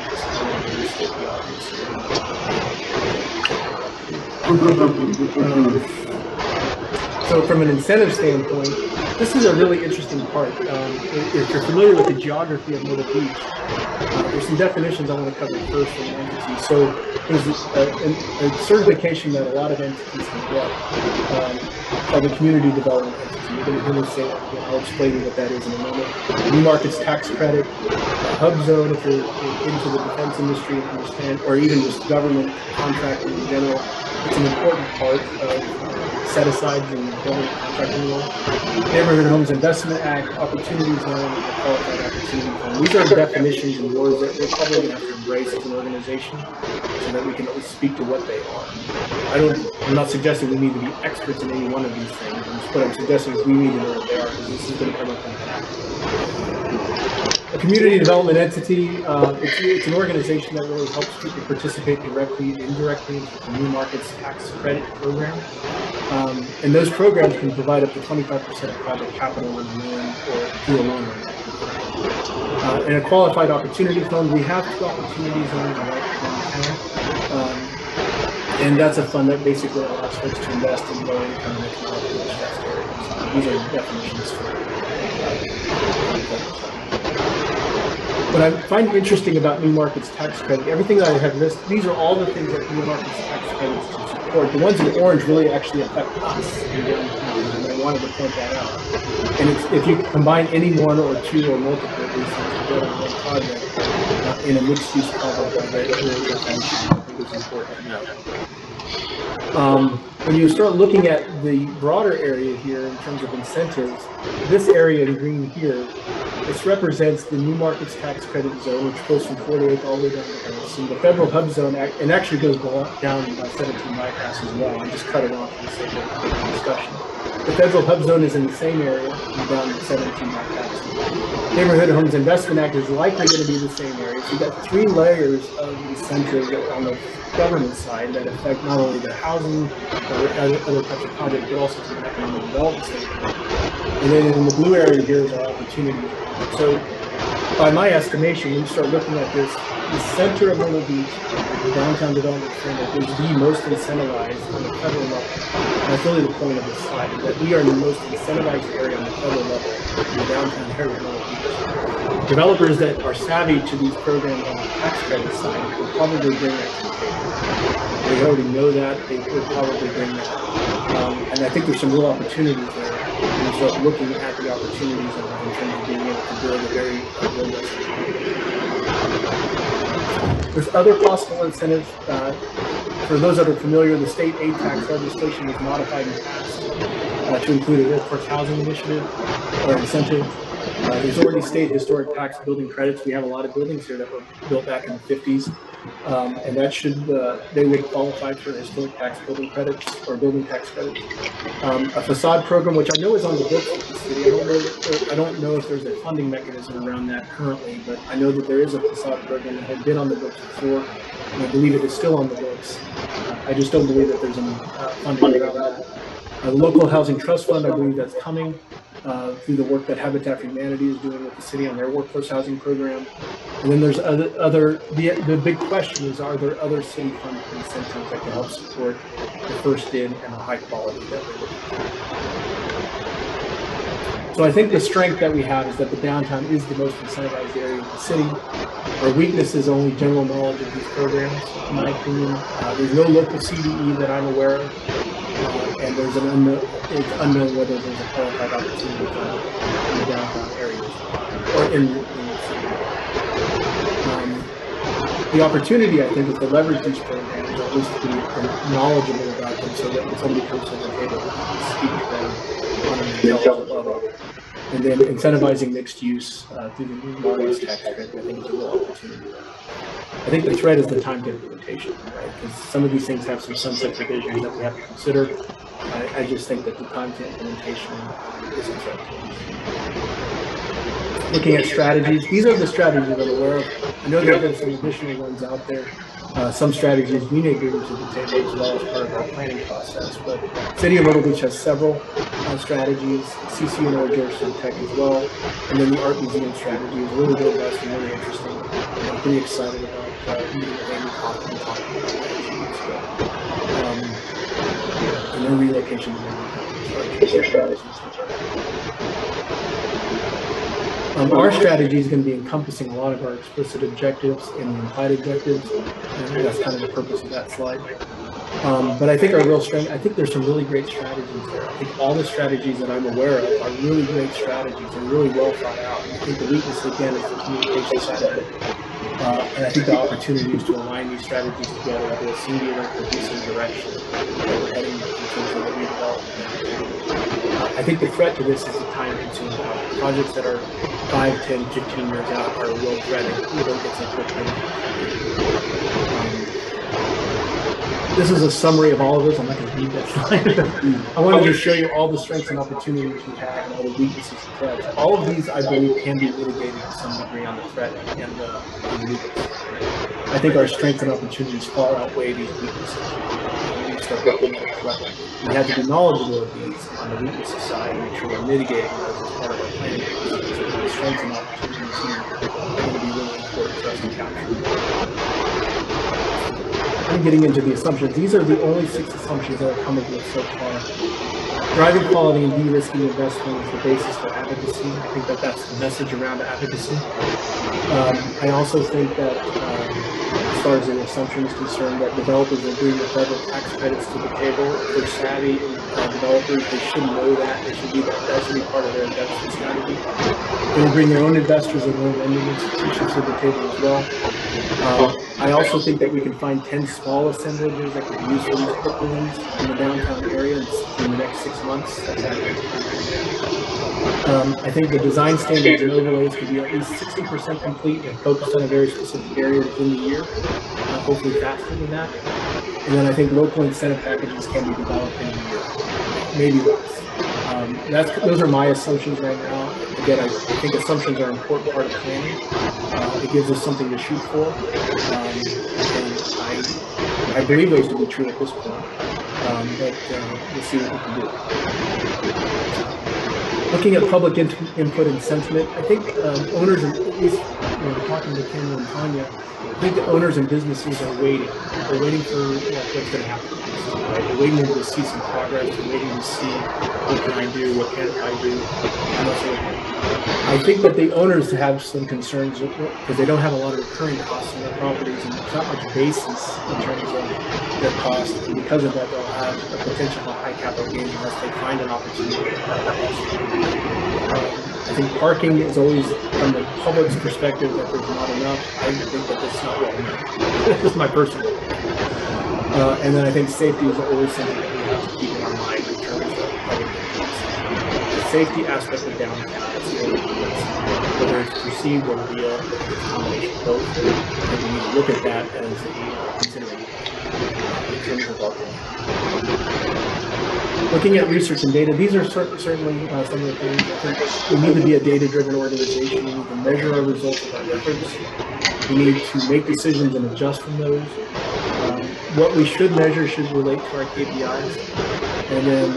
So from an incentive standpoint, this is a really interesting part. If you're familiar with the geography of Myrtle Beach, there's some definitions I want to cover first from entities. So there's a certification that a lot of entities can get called the community development entity. You're going to hear me say that again. I'll explain what that is in a moment. New markets tax credit, hub zone if you're into the defense industry and understand, or even just government contracting in general. It's an important part of set-asides and government contracting law. Neighborhood Homes Investment Act, Opportunity Zone, and Qualified Opportunity Zone. These are definitions and words that we're probably going to have to embrace as an organization so that we can always speak to what they are. I'm not suggesting we need to be experts in any one of these things. What I'm suggesting is we need to know what they are, because this is going to come up in practice. A community development entity, it's an organization that really helps people participate directly and indirectly into the New Markets Tax Credit Program. And those programs can provide up to 25% of project capital on a loan or through a loan. In a qualified opportunity fund, we have 2 opportunity zones right downtown. And that's a fund that basically allows folks to invest in low income and economically distressed areas. These are definitions for what I find interesting about New Markets Tax Credit, everything that I have listed, these are all the things that New Markets Tax Credits can support. The ones in orange really actually affect us in downtown, and I wanted to point that out. And if you combine any one or 2 or multiple of these things together in one project, in a mixed-use project like that, it really depends. I think it's important to know. When you start looking at the broader area here in terms of incentives, this area in green here, this represents the New Markets Tax Credit Zone, which goes from 48 all the way down to Harrison. The federal hub zone, and actually goes down by 17 bypass as well. I just cut it off for the sake of discussion. The federal hub zone is in the same area, down to 17 bypass. Neighborhood Homes Investment Act is likely going to be the same area. So you've got 3 layers of incentives on the government side that affect not only the housing or other types of projects, but also from an economic development standpoint. And then in the blue area here is our opportunity. So by my estimation, when you start looking at this, the center of Myrtle Beach, the downtown development framework, is the most incentivized on the federal level. And that's really the point of this slide, is that we are the most incentivized area on the federal level in the downtown area of Myrtle Beach. Developers that are savvy to these programs on the tax credit side will probably bring that to the table. They already know that, they would probably bring that. And I think there's some real opportunities there. When you start looking at the opportunities in terms of being able to build a very robust economy. There's other possible incentives. For those that are familiar, the state aid tax legislation was modified and passed to include a workforce housing initiative or incentive. There's already state historic tax building credits. We have a lot of buildings here that were built back in the 50s. And that should, they would qualify for historic tax building credits or building tax credits. A facade program, which I know is on the books of the city. I don't know if there's a funding mechanism around that currently, but I know that there is a facade program that had been on the books before, and I believe it is still on the books. I just don't believe that there's any funding around that. The local housing trust fund, I believe that's coming through the work that Habitat for Humanity is doing with the city on their workforce housing program. And then there's the big question is, are there other city funded incentives that can help support the first in and the high quality that we're looking for? So I think the strength that we have is that the downtown is the most incentivized area of the city. Our weakness is only general knowledge of these programs, in my opinion. There's no local CDE that I'm aware of. And there's an unknown, it's unknown whether there's a qualified opportunity in the downtown areas or in the city. The opportunity, I think, is to leverage these programs, or at least to be knowledgeable about them, so that when somebody comes to the table, we can speak to them on an intelligent level. And then incentivizing mixed use through the new Marty's tax credit, I think is a real opportunity. I think the threat is the time to implementation, right? Because some of these things have some sunset provisions that we have to consider. I just think that the time to implementation is a threat. Looking at strategies, these are the strategies I'm aware of. I know there have been some additional ones out there. Some strategies we may bring to the table as well as part of our planning process, but City of Myrtle Beach has several strategies, CCNO Georgetown Tech as well, and then the Art Museum strategy is really robust and really interesting. I'm pretty excited about meeting with Amy Coffin and talking about that a few weeks ago. And their relocation to our strategy is going to be encompassing a lot of our explicit objectives and the implied objectives, and that's kind of the purpose of that slide. But I think our real strength, I think there's some really great strategies there. I think all the strategies that I'm aware of are really great strategies and really well thought out. And I think the weakness, again, is the communication side of it. And I think the opportunity is to align these strategies together into a singular, cohesive direction that we're heading in terms of the redevelopment. I think the threat to this is the time-consuming projects that are 5, 10, 15 years out are a real threat if we don't get some quick wins. This is a summary of all of this. I'm not going to read that slide. I wanted to show you all the strengths and opportunities we have and all the weaknesses and threats. All of these, I believe, can be mitigated to some degree on the threat and the weakness. I think our strengths and opportunities far outweigh these weaknesses. We have to be knowledgeable of these on the weaknesses side and make sure we're mitigating those as part of our planning process. So the strengths and opportunities here are going to be really important for us to capture. I'm getting into the assumptions. These are the only 6 assumptions that I've come up with so far. Driving quality and de-risking investment is the basis for advocacy. I think that that's the message around advocacy. I also think that as far as the assumption is concerned, that developers will bring the federal tax credits to the table. If they're savvy developers, they should know that. They should be that should be part of their investment strategy. They will bring their own investors and their own lending institutions to the table as well. I also think that we can find 10 small assemblages that could be used for these quick wins in the downtown area in the next 6 months. I think the design standards and overlays could be at least 60% complete and focused on a very specific area within the year, hopefully faster than that. And then I think local incentive packages can be developed in a year, maybe less. Those are my assumptions right now. Again, I think assumptions are an important part of planning. It gives us something to shoot for. And I believe those to be true at this point. But we'll see what we can do. Looking at public input and sentiment, I think owners, at least talking to Ken and Tanya, I think the owners and businesses are waiting. They're waiting for what's going to happen. Right? They're waiting to see some progress. They're waiting to see what can I do, what can't I do. I think that the owners have some concerns because they don't have a lot of recurring costs in their properties, and there's not much basis in terms of their costs. And because of that, they'll have a potential for high capital gains unless they find an opportunity to park. I think parking is always, from the public's perspective, that there's not enough. I think that that's not well known. This is my personal opinion. And then I think safety is always something that we have to keep in our mind in terms of public interest. The safety aspect of downtown is really important. Whether it's perceived or real, it's a combination of both. And we need to look at that as a consideration in terms of our plan. Looking at research and data, these are certainly some of the things. I think we need to be a data-driven organization. We need to measure our results of our efforts. We need to make decisions and adjust from those. What we should measure should relate to our KPIs. And then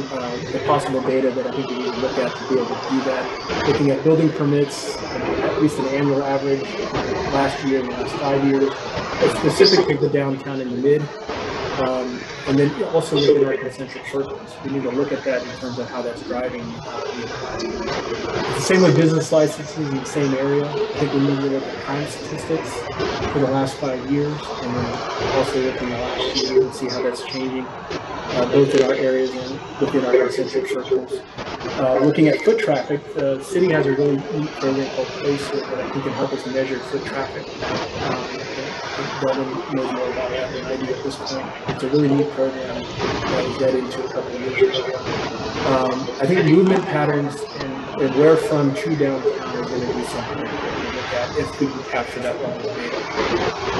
the possible data that I think we need to look at to be able to do that. Looking at building permits, at least an annual average last year and the last 5 years. It's specific to the downtown and the mid. And then also look at our concentric circles. We need to look at that in terms of how that's driving the economy. It's the same with business licenses in the same area. I think we need to look at crime statistics for the last 5 years, and then also look in the last year and see how that's changing, both in our areas and within our concentric circles. Looking at foot traffic, the city has a really neat program called Placer that I think can help us measure foot traffic. Devin knows more about that than I do at this point. It's a really neat program that was read into a couple of years ago. I think movement patterns and or where from to downtown is going to be something that we look at if we can capture that level of data.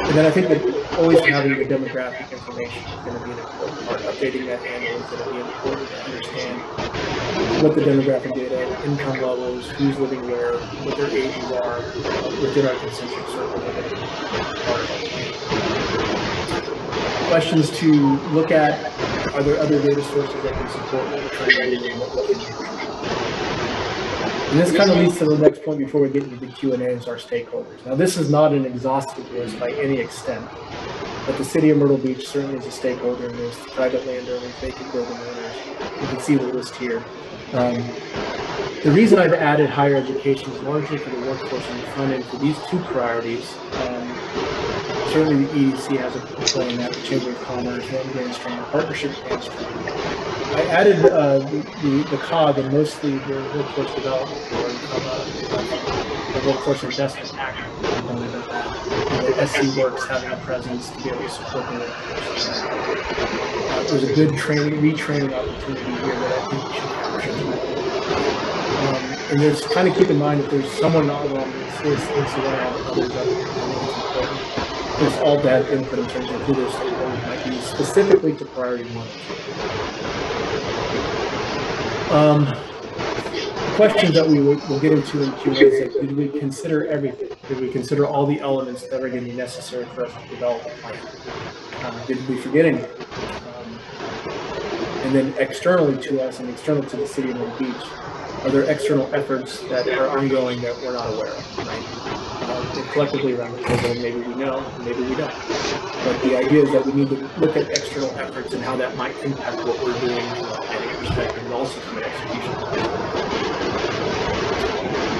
And then I think that always having the demographic information is going to be an important part. Updating that annually is going to be important to understand what the demographic data, income levels, who's living where, what their ages are within our concentric circle. Questions to look at: are there other data sources that can support what we're trying to do and what we can do? And this kind of leads to the next point before we get into the Q&A is our stakeholders. Now, this is not an exhaustive list by any extent, but the city of Myrtle Beach certainly is a stakeholder in this. Private landowners, vacant building owners. You can see the list here. The reason I've added higher education is largely for the workforce on the front end for these two priorities. Certainly the EDC has a play in that, the Chamber of Commerce, and Grandstream, partnership Grandstream. I added the COG and mostly the Workforce Development Board, the Workforce Investment Act component of that, and the SC Works having a presence to be able to support the workforce. There's a good retraining opportunity here that I think we should capture. And there's kind of keep in mind that there's someone not along this list, and so one of the others that I think it's important. There's all that input in terms of who those stakeholders might be, specifically to priority 1. Questions that we will get into in Q&A is that did we consider everything? Did we consider all the elements that are going to be necessary for us to develop a plan? Did we forget anything? And then externally to us and external to the city of Myrtle Beach, are there external efforts that are ongoing that we're not aware of, right? Collectively around the table, maybe we know, maybe we don't. But the idea is that we need to look at external efforts and how that might impact what we're doing from a planning perspective and also from an execution perspective.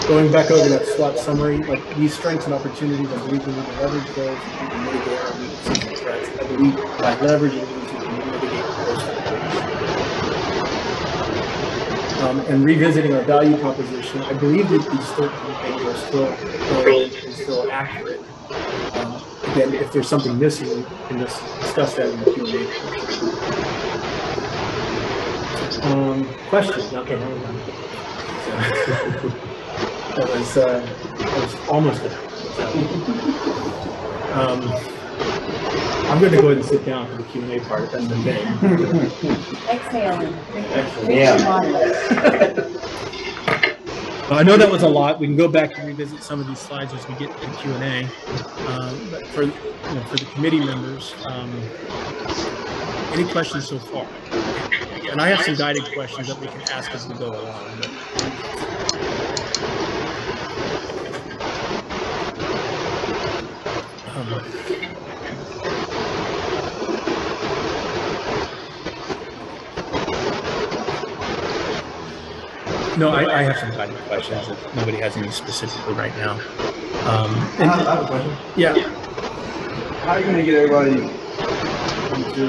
Going back over that SWOT summary, like these strengths and opportunities, I believe we need to leverage those, we can mitigate our weaknesses and threats. I believe by leveraging these, we can mitigate those threats. And revisiting our value proposition, I believe that these 13 things are still relevant and still accurate. Again, if there's something missing, we can just discuss that in the Q&A. Questions? Okay, hold on. That was almost it. I'm going to go ahead and sit down for the Q&A part, if that's okay. Exhaling. Yeah. I know that was a lot. We can go back and revisit some of these slides as we get to Q&A. But for the committee members, any questions so far? And I have some guided questions that we can ask as we go along. No, I have some guided questions if nobody has any specifically right now. I have a question. Yeah. How are you going to get everybody into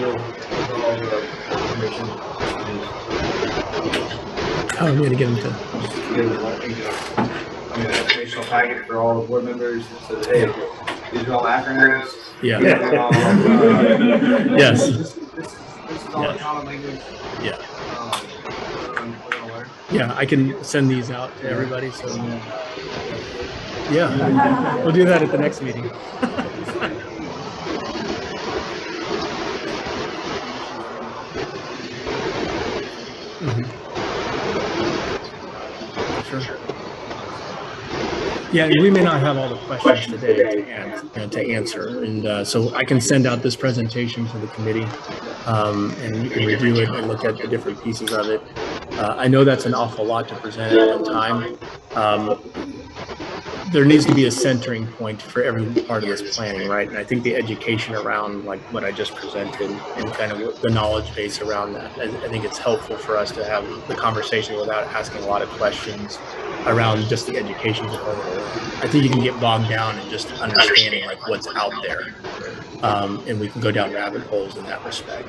all the information? How are we going to get them to? An informational packet for all the board members. So that, hey, these are all acronyms. Yeah. Yes. Yes. This is all common language. Yeah. We're gonna learn. Yeah, I can send these out to everybody. So yeah, we'll do that at the next meeting. Sure. Yeah, we may not have all the questions today to answer, and so I can send out this presentation to the committee, and you can review it and look at the different pieces of it. I know that's an awful lot to present at one time. There needs to be a centering point for every part of this planning, right? And I think the education around like what I just presented and kind of the knowledge base around that, I think it's helpful for us to have the conversation without asking a lot of questions around just the education component. I think you can get bogged down in just understanding like what's out there. And we can go down rabbit holes in that respect.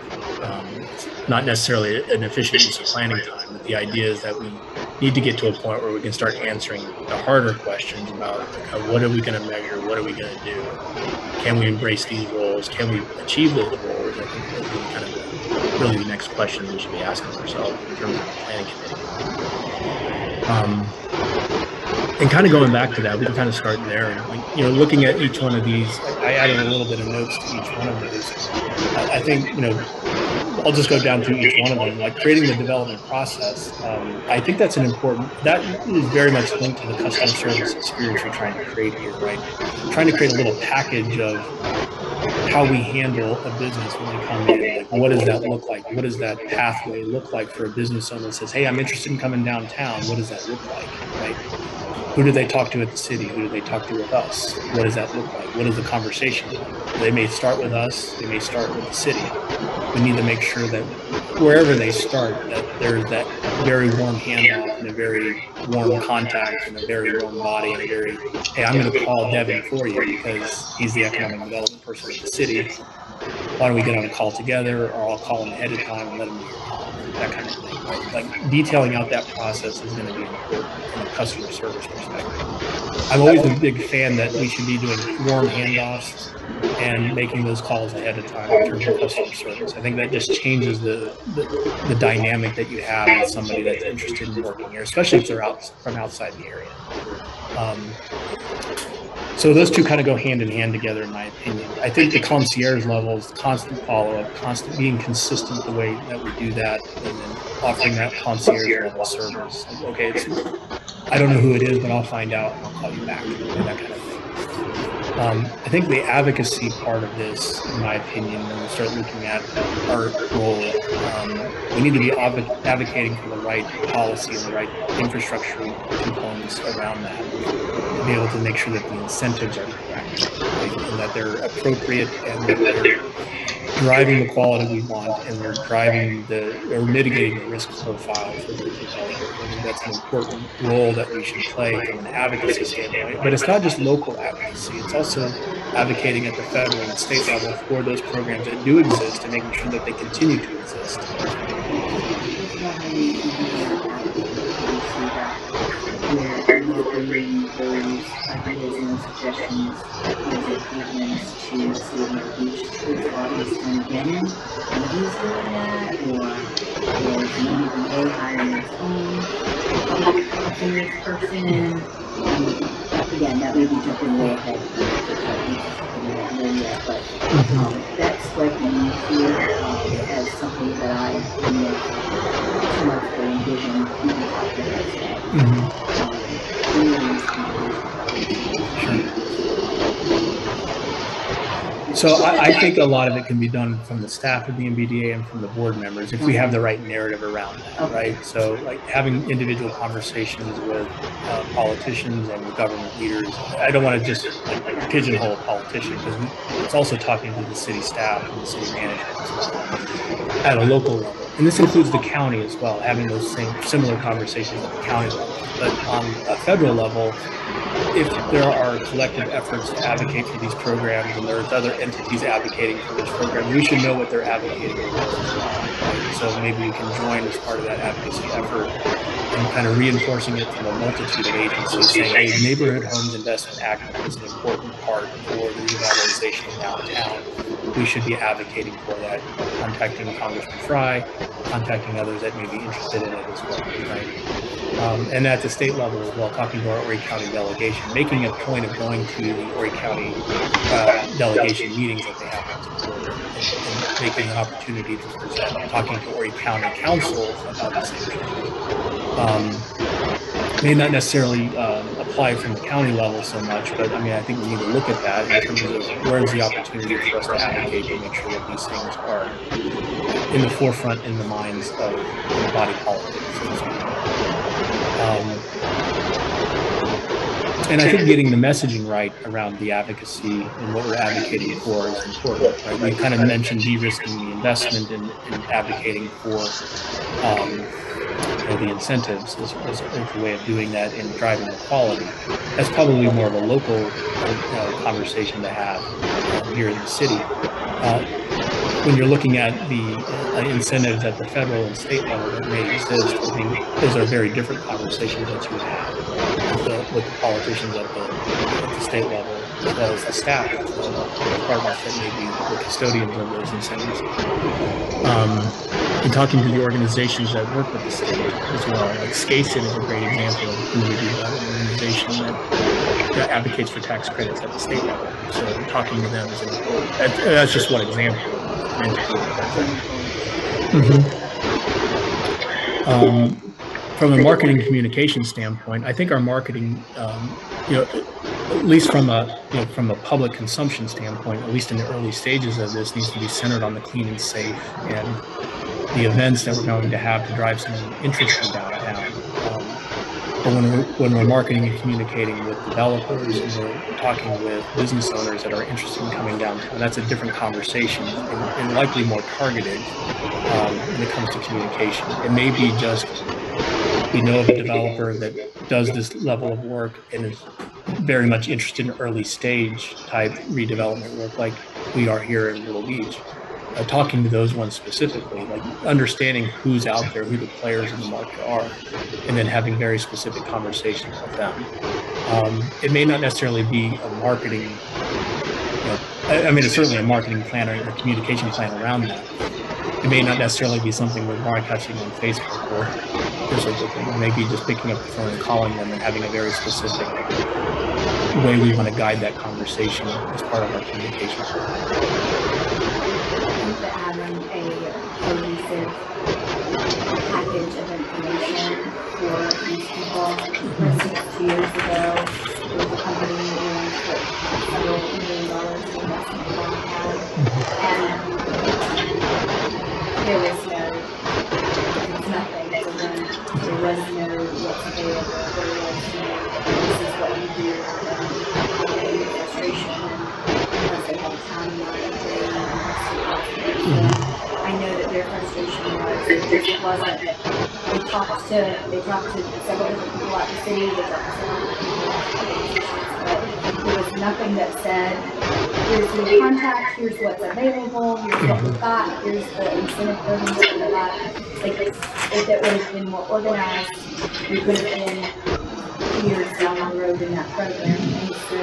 It's not necessarily an efficient use of planning time, but the idea is that we need to get to a point where we can start answering the harder questions about what are we going to measure, what are we going to do, can we embrace these roles, can we achieve those roles? I think that's really kind of really the next question we should be asking ourselves in terms of the planning committee. And kind of going back to that, we can kind of start there. And, like, you know, looking at each one of these, I added a little bit of notes to each one of those. I think, you know, I'll just go down through each one of them, like creating the development process. I think that's that is very much linked to the customer service experience you're trying to create here, right? Trying to create a little package of how we handle a business when they come in. Like, what does that look like? What does that pathway look like for a business owner that says, hey, I'm interested in coming downtown. What does that look like, right? Who do they talk to at the city? Who do they talk to with us? What does that look like? What is the conversation like? They may start with us. They may start with the city. We need to make sure that wherever they start, that there's that very warm handoff and a very warm contact and a very warm body and a very, hey, I'm going to call Devin for you because he's the economic development person of the city. Why don't we get on a call together, or I'll call him ahead of time and let him do your call, that kind of thing. Right? Like detailing out that process is going to be important from a customer service perspective. I'm always a big fan that we should be doing warm handoffs and making those calls ahead of time in terms of customer service. I think that just changes the dynamic that you have with somebody that's interested in working here, especially if they're from outside the area. So those two kind of go hand in hand together, in my opinion. I think the concierge level is constant follow-up, constant being consistent the way that we do that, and then offering that concierge level service. Like, okay, I don't know who it is, but I'll find out and I'll call you back, that kind of thing. I think the advocacy part of this, in my opinion, when we start looking at our role, we need to be advocating for the right policy and the right infrastructure components around that, to be able to make sure that the incentives are correct, right? And that they're appropriate and that they're driving the quality we want, and they're or mitigating the risk profile for the developer. I think that's an important role that we should play from an advocacy standpoint. But it's not just local advocacy, it's also advocating at the federal and state level for those programs that do exist and making sure that they continue to exist. Where you bring those ideas and suggestions as appointments to see if each body is kind of getting, and who's doing that, or is the MBDA hiring its own affairs person? Again, that may be jumping way ahead, but that's striking me here as something that I too much to envision people talking about today. So I think a lot of it can be done from the staff of the MBDA and from the board members if we have the right narrative around that, right? So like having individual conversations with politicians and with government leaders. I don't want to just like pigeonhole a politician, because it's also talking to the city staff and the city management as well at a local level. And this includes the county as well, having those similar conversations at the county level. But on a federal level, if there are collective efforts to advocate for these programs and there's other entities advocating for this program, we should know what they're advocating for as well. Right? So maybe we can join as part of that advocacy effort and kind of reinforcing it from a multitude of agencies, saying, hey, the Neighborhood Homes Investment Act is an important part for the revitalization of downtown. We should be advocating for that, contacting Congressman Fry, contacting others that may be interested in it as well, right? And at the state level as well, talking to our Horry County delegation, making a point of going to the Horry County delegation meetings that they have once a quarter, and making an opportunity to present, talking to Horry County Council about the same thing. May not necessarily apply from the county level so much, but I mean, I think we need to look at that in terms of where's the opportunity for us to advocate to make sure that these things are in the forefront in the minds of the body politics. And I think getting the messaging right around the advocacy and what we're advocating for is important. Right? We kind of mentioned de-risking the investment and advocating for the incentives as a way of doing that and driving the quality. That's probably more of a local conversation to have here in the city. When you're looking at the incentives at the federal and state level that may exist, I think those are very different conversations that you would have with the politicians at the state level as well as the staff, departments that may be the custodians of those incentives. In talking to the organizations that work with the state as well, like SCASIN is a great example of who we do have, an organization that advocates for tax credits at the state level. So talking to them is important. That's just one example of an entity that does that. From a marketing communication standpoint, I think our marketing, at least from a public consumption standpoint, at least in the early stages of this, needs to be centered on the clean and safe and the events that we're going to have to drive some interest in downtown. But when we're marketing and communicating with developers and we're talking with business owners that are interested in coming downtown, that's a different conversation and likely more targeted when it comes to communication. It may be just, we know of a developer that does this level of work and is very much interested in early stage type redevelopment work like we are here in Myrtle Beach. Talking to those ones specifically, like understanding who's out there, who the players in the market are, and then having very specific conversations with them. It may not necessarily be a marketing, it's certainly a marketing plan or a communication plan around that. It may not necessarily be something we're broadcasting on Facebook or this sort of thing. It may be just picking up the phone and calling them and having a very specific way we want to guide that conversation as part of our communication plan. Having a cohesive package of information for these people. For instance, 2 years ago, there was a company doing several $1 million investment in downtown, and there was nothing. So then there was no what's available. There was this is what you do, frustration, and because they had a timeline. I know that their frustration was it just wasn't. They talked to several different people at the city. They talked to several different people at the organizations, but there was nothing that said, "Here's who to contact. Here's what's available. Here's what we've got. Here's the incentive programs that we've got." Like if it would have been more organized, we could have been years down the road in that program. And so,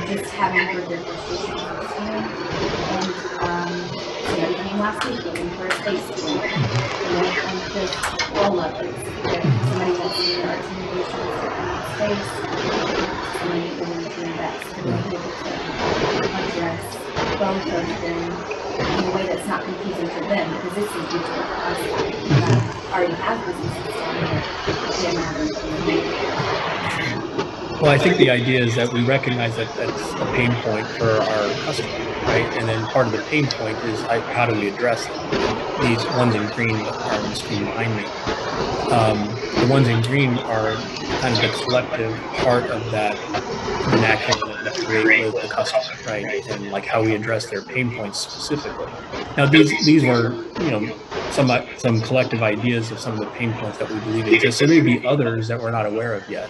just having heard their frustration firsthand, and somebody came last week looking for a space to and just all levels. Somebody wants to do arts and innovations space, somebody willing to invest, to be able to address both of them in a way that's not confusing for them, because this is digital for us that already have businesses down here. Well, I think the idea is that we recognize that that's a pain point for our customer, right? And then part of the pain point is how do we address it? These ones in green are on the screen behind me. The ones in green are kind of the collective part of that vernacular that we create with the customer, right? And like how we address their pain points specifically. Now, these were, some collective ideas of some of the pain points that we believe exist. There may be others that we're not aware of yet.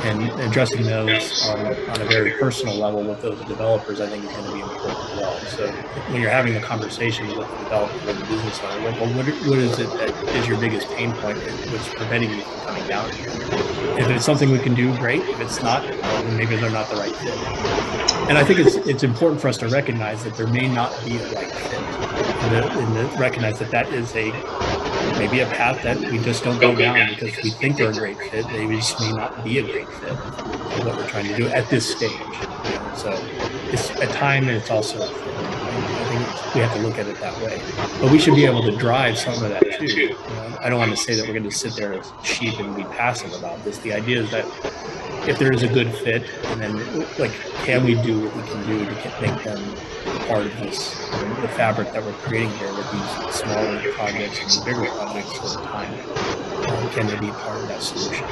And addressing those on a very personal level with those developers, I think is going to be important as well. So when you're having a conversation with the developer and the business owner, well, what is it that is your biggest pain point that's preventing you from coming down here? If it's something we can do, great. If it's not, then maybe they're not the right fit. And I think it's important for us to recognize that there may not be a right fit, and to recognize that is maybe a path that we just don't go down because we think they're a great fit. They just may not be a great fit for what we're trying to do at this stage. So it's a time and it's also a fit. I think we have to look at it that way. But we should be able to drive some of that too. I don't want to say that we're going to sit there as sheep and be passive about this. The idea is that if there is a good fit, and then can we do what we can do to make them part of this, the fabric that we're creating here with these smaller projects and these bigger projects over time? Can they be part of that solution?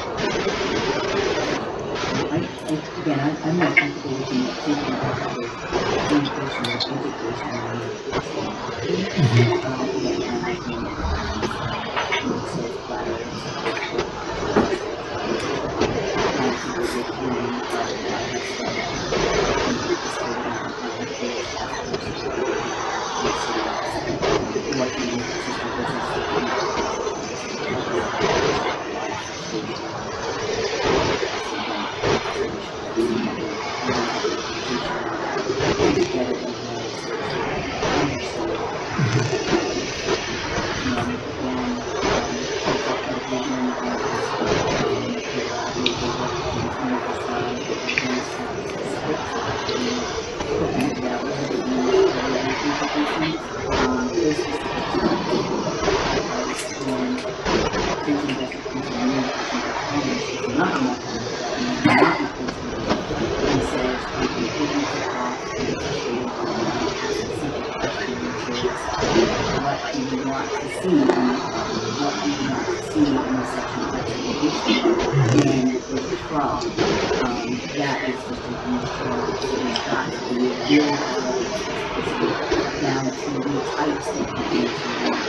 I'm not comfortable with thinking about the communication or education what do you want to see in the what do you want to see in the section of education? And with Trump, that is just a huge challenge. So it's got to be really down to the types of things you want.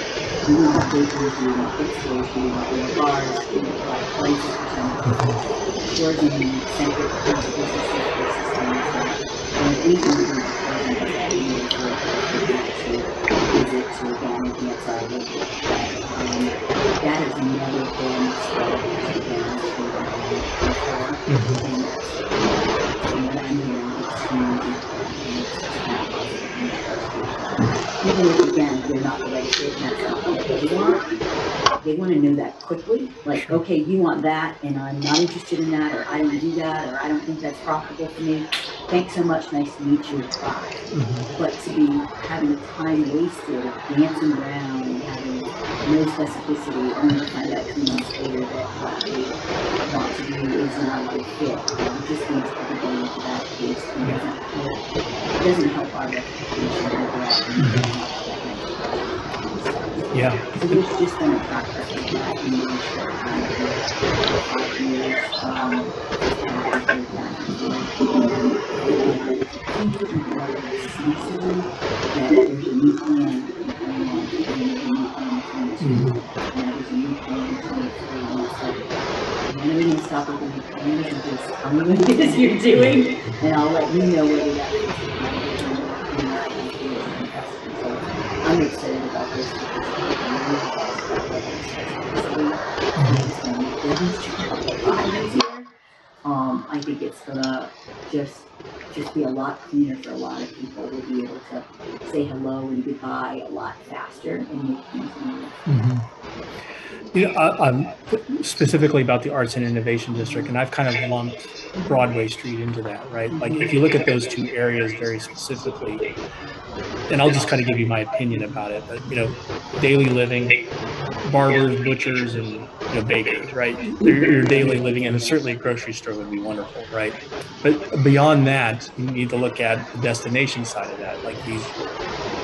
You want bakers, you want bookstores, you want more bars, you want like places for some Georgian-centric businesses and anything to do with that you visit to organic outside of that is another thing that is down to and what I'm hearing extremely even if again they're not the right fit and that's not what they want to know that quickly, like, okay, you want that and I'm not interested in that, or I don't do that, or I don't think that's profitable for me. Thanks so much, nice to meet you, bye. But to be having time wasted dancing around and having no specificity, only to find out 2 months later that what we want to do is not a good fit. It just leaves everybody into that case and doesn't help our reputation overall. Yeah. So there's just been a track record of that in the short time, 5 years, that there's a new plan and there's a new plan and when we can stop with the new plans and just tell me what it is you're doing, and I'll let you know whether that is. I'm excited about this I think it's gonna just be a lot cleaner for a lot of people. We'll be able to say hello and goodbye a lot faster and make things move. You know, I'm specifically about the Arts and Innovation District, and I've kind of lumped Broadway Street into that, right? Like if you look at those 2 areas very specifically, and I'll just kind of give you my opinion about it, but you know, daily living, barbers, butchers, and bakers, right? Your daily living, and certainly a grocery store would be wonderful, right? But beyond that, you need to look at the destination side of that, like these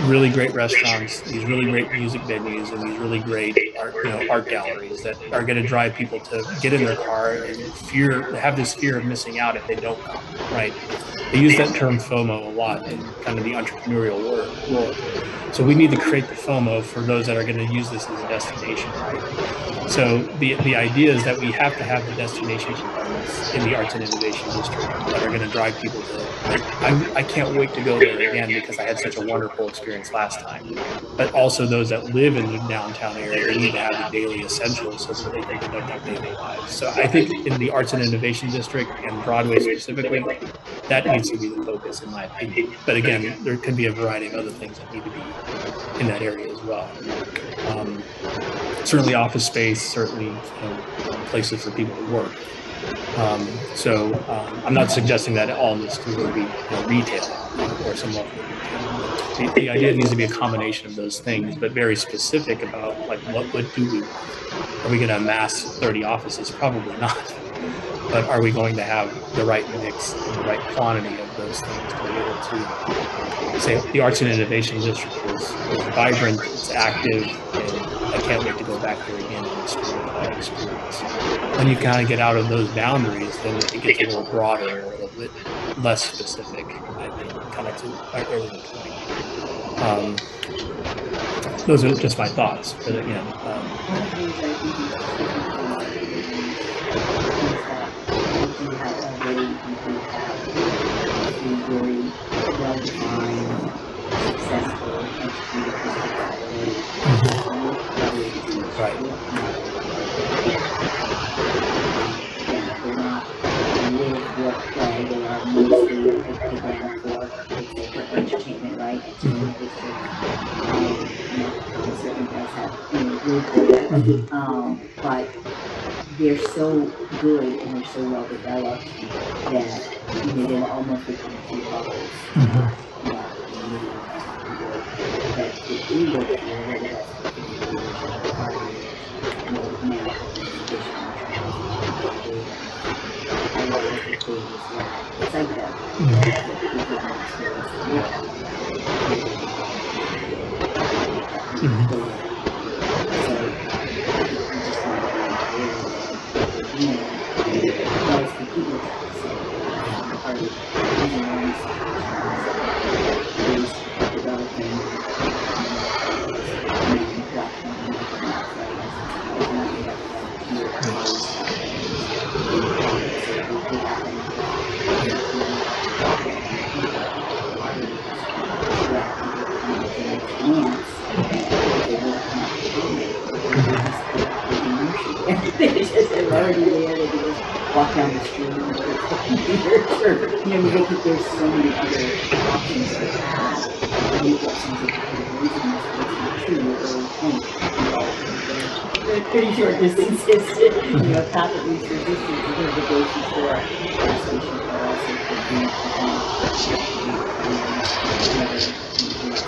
really great restaurants, these really great music venues, and these really great art galleries that are going to drive people to get in their car and have this fear of missing out if they don't come, right? They use that term FOMO a lot in kind of the entrepreneurial world. So we need to create the FOMO for those that are going to use this as a destination, right? So the idea is that we have to have the destination components in the Arts and Innovation District that are going to drive people to, like, I can't wait to go there again because I had such a wonderful experience last time. But also those that live in the downtown area, they need to have the daily essentials so that they can conduct their daily lives. So I think in the Arts and Innovation District and Broadway specifically, that needs to be the focus in my opinion. But again, there could be a variety of other things that need to be in that area as well. Certainly office space, certainly places for people to work. I'm not suggesting that all this can really be retail or some level of retail. The idea needs to be a combination of those things, but very specific about like what do we want? Are we going to amass 30 offices? Probably not. But are we going to have the right mix and the right quantity of those things to be able to say the Arts and Innovation District is vibrant, it's active, and I can't wait to go back there again and experience that experience. When you kind of get out of those boundaries, then it gets a little broader, a little bit less specific, I think, kind of to our earlier point. Those are just my thoughts, but very well-defined, successful, right. They're not live, work, play. They are mostly again for entertainment, right? Entertainment district. Certainly does have really cool, but they're so good and they're so well developed that they'll almost become 2 bubbles. That the ego that you're ready to it's like that. Mhm. go there. So I just want to be aware that, that is completely so part of using all these situations is developing They just are already there, they can just walk down the street and look at computers or, there's so many other options to have. I think that seems like a good reason, it's not true, you're really think, they're pretty short distances, path of least resistance, you're going to go for a gas station, but also could be,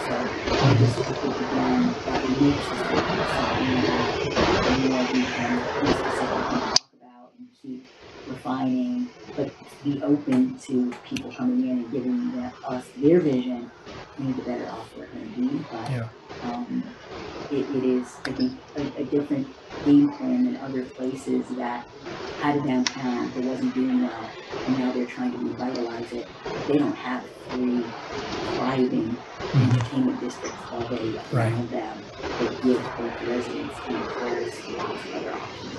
so just to think again, that makes something that more we can specifically talk about and keep refining, but be open to people coming in and giving us their vision, the better off we're going to be. But Yeah. It is, I think, a different game plan than other places that had a downtown that wasn't doing well, and now they're trying to revitalize it. They don't have three thriving entertainment districts all day around them that give both residents and employers lots of other options.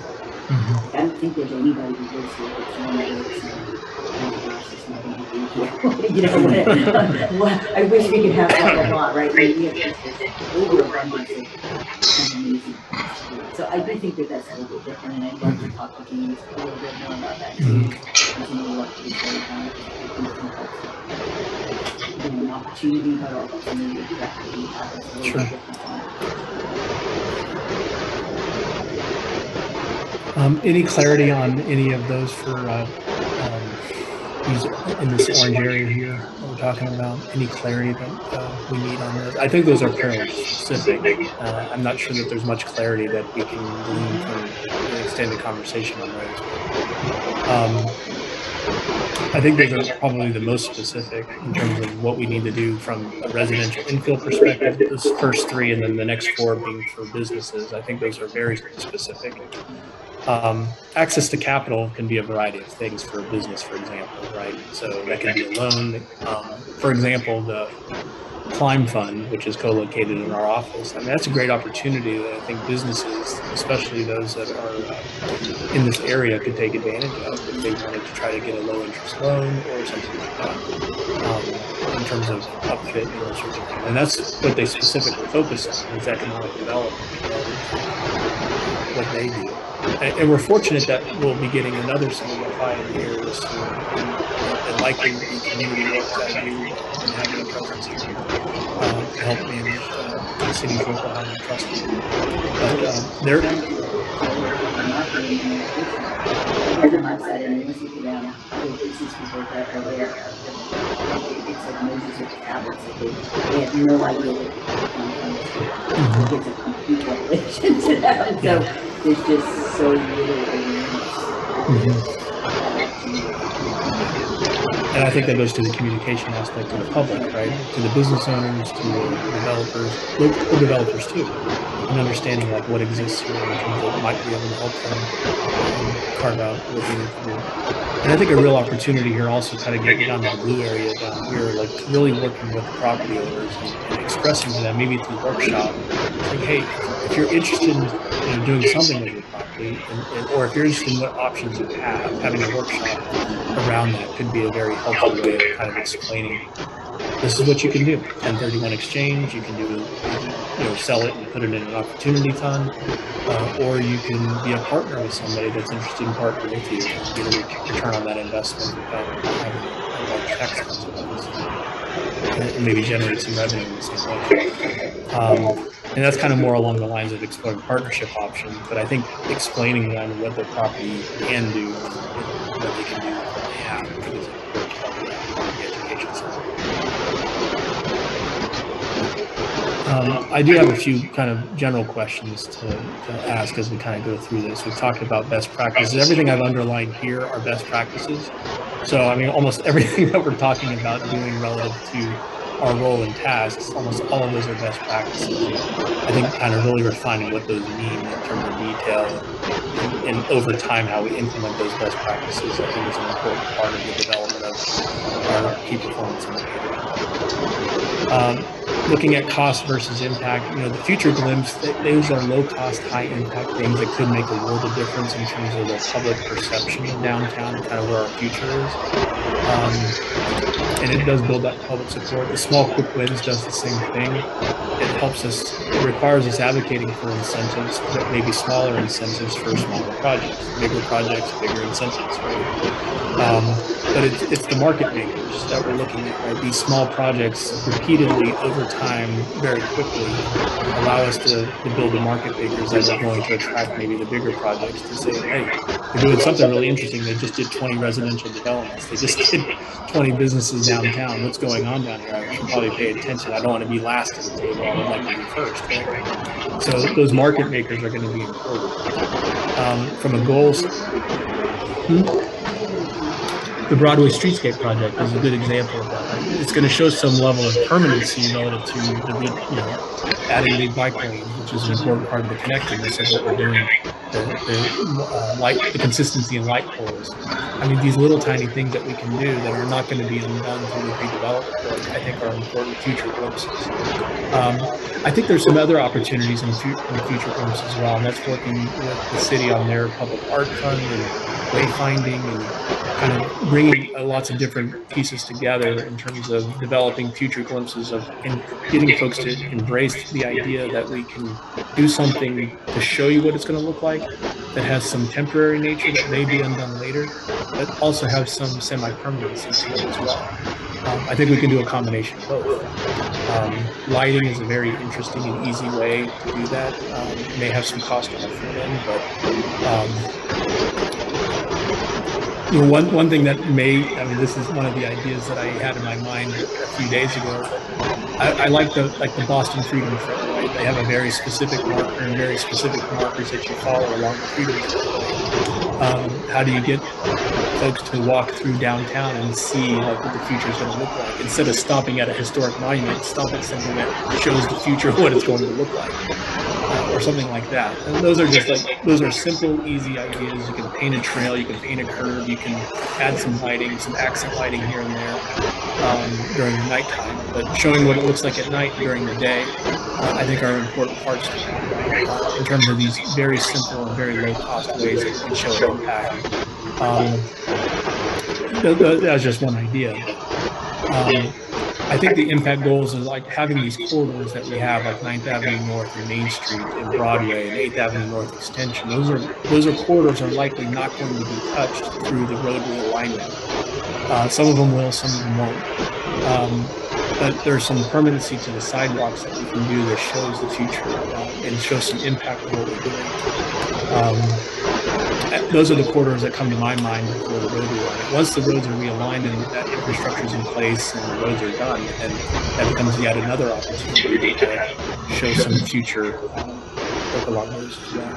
I don't think there's anybody who lives here that's on the list and, oh my gosh, there's nothing to do here. I wish we could have blah, blah, blah, right? We have just this overabundance of amazing things to do. So I do think that that's a little bit different, and I'd love to talk to James a little bit more about that too. Continue to work with each other on it. I think an opportunity, but also maybe exactly have a little bit different one. Any clarity on any of those for these in this orange area here that we're talking about? Any clarity that we need on those? I think those are fairly specific. I'm not sure that there's much clarity that we can glean from an extended conversation on those. I think those are probably the most specific in terms of what we need to do from a residential infill perspective. Those first three and then the next four being for businesses. I think those are very specific. Access to capital can be a variety of things for a business, for example, right? So that can be a loan. For example, the Climb Fund, which is co-located in our office. I mean, that's a great opportunity that I think businesses, especially those that are in this area, could take advantage of if they wanted to try to get a low interest loan or something like that, in terms of upfit and those sorts of things. And that's what they specifically focus on, is economic development, what they do. And we're fortunate that we'll be getting another some of the pioneers and likely the community work that I do and having a presence here to help manage the city's local housing trust. But they're Every website and listen to them, other business people that are there, it's like Moses with the tablets, they have no idea what it's a complete revelation to them. So there's just so little awareness. And I think that goes to the communication aspect to the public, right? To the business owners, to the developers, local developers too, and understanding like what exists here in terms of what might be able to help them carve out what they need to do. And I think a real opportunity here also kind of getting down to the blue area down here, like really working with the property owners and expressing to them, maybe through the workshop, like, hey, if you're interested in doing something with your property, or if you're interested in what options you have, having a workshop around that could be a very helpful way of kind of explaining, this is what you can do. 1031 exchange, you can do, sell it and put it in an opportunity fund, or you can be a partner with somebody that's interested in partnering with you and get a return on that investment without having a large tax consequence, and maybe generate some revenue in the same way. And that's kind of more along the lines of exploring partnership options, but I think explaining to them what their property can do and what they can do with what they have is an important part of the education system. I do have a few kind of general questions to ask as we kind of go through this. We've talked about best practices. Everything I've underlined here are best practices. So, I mean, almost everything that we're talking about doing relative to our role and tasks, almost all of those are best practices. I think kind of really refining what those mean in terms of detail and over time how we implement those best practices, I think is an important part of the development of our key performance indicators. Looking at cost versus impact, the future glimpse, those are low cost, high impact things that could make a world of difference in terms of the public perception of downtown and kind of where our future is. And it does build that public support. The small quick wins does the same thing. It helps us, it requires us advocating for incentives, but maybe smaller incentives for smaller projects, bigger incentives, right? But it's the market makers that we're looking at, right? These small projects repeatedly over time, very quickly, allow us to build the market makers that are going to attract maybe the bigger projects to say, hey, they're doing something really interesting. They just did 20 residential developments. They just did 20 businesses downtown. What's going on down here? I should probably pay attention. I don't want to be last at the table. I would like to be first, right? So those market makers are going to be important. From a goals, the Broadway Streetscape project is a good example of that. Right? It's going to show some level of permanency relative to the, adding the bike lanes, which is an important part of the connectedness of what we're doing. The consistency in light poles. I mean, these little tiny things that we can do that are not going to be undone through the redevelopment, I think are important future glimpses. I think there's some other opportunities in future glimpses as well, and that's working with the city on their public art fund and wayfinding and kind of bringing lots of different pieces together in terms of developing future glimpses of and getting folks to embrace the idea that we can do something to show you what it's going to look like that has some temporary nature that may be undone later, but also have some semi-permanency to it as well. I think we can do a combination of both. Lighting is a very interesting and easy way to do that. It may have some cost on the front end, but one thing that this is one of the ideas that I had in my mind a few days ago. I like the Boston Freedom Trail, right? They have a very specific marker and very specific markers that you follow along the Freedom Trail. How do you get folks to walk through downtown and see what the future is going to look like? Instead of stopping at a historic monument, stop at something that shows the future of what it's going to look like. Or something like that. And those are simple, easy ideas. You can paint a trail, you can paint a curve, you can add some lighting, some accent lighting here and there during the nighttime. But showing what it looks like at night during the day, I think are important parts to that, in terms of these very simple and very low cost ways that we can show an impact. That's just one idea. I think the impact goals is like having these corridors that we have, like 9th Avenue North and Main Street and Broadway and 8th Avenue North Extension. Those are corridors are likely not going to be touched through the road realignment. Some of them will, some of them won't. But there's some permanency to the sidewalks that we can do that shows the future and shows some impact of what we're doing. Those are the corridors that come to my mind before the road realignment. Once the roads are realigned and that infrastructure is in place and the roads are done, then that becomes yet another opportunity to show some future work along those as well.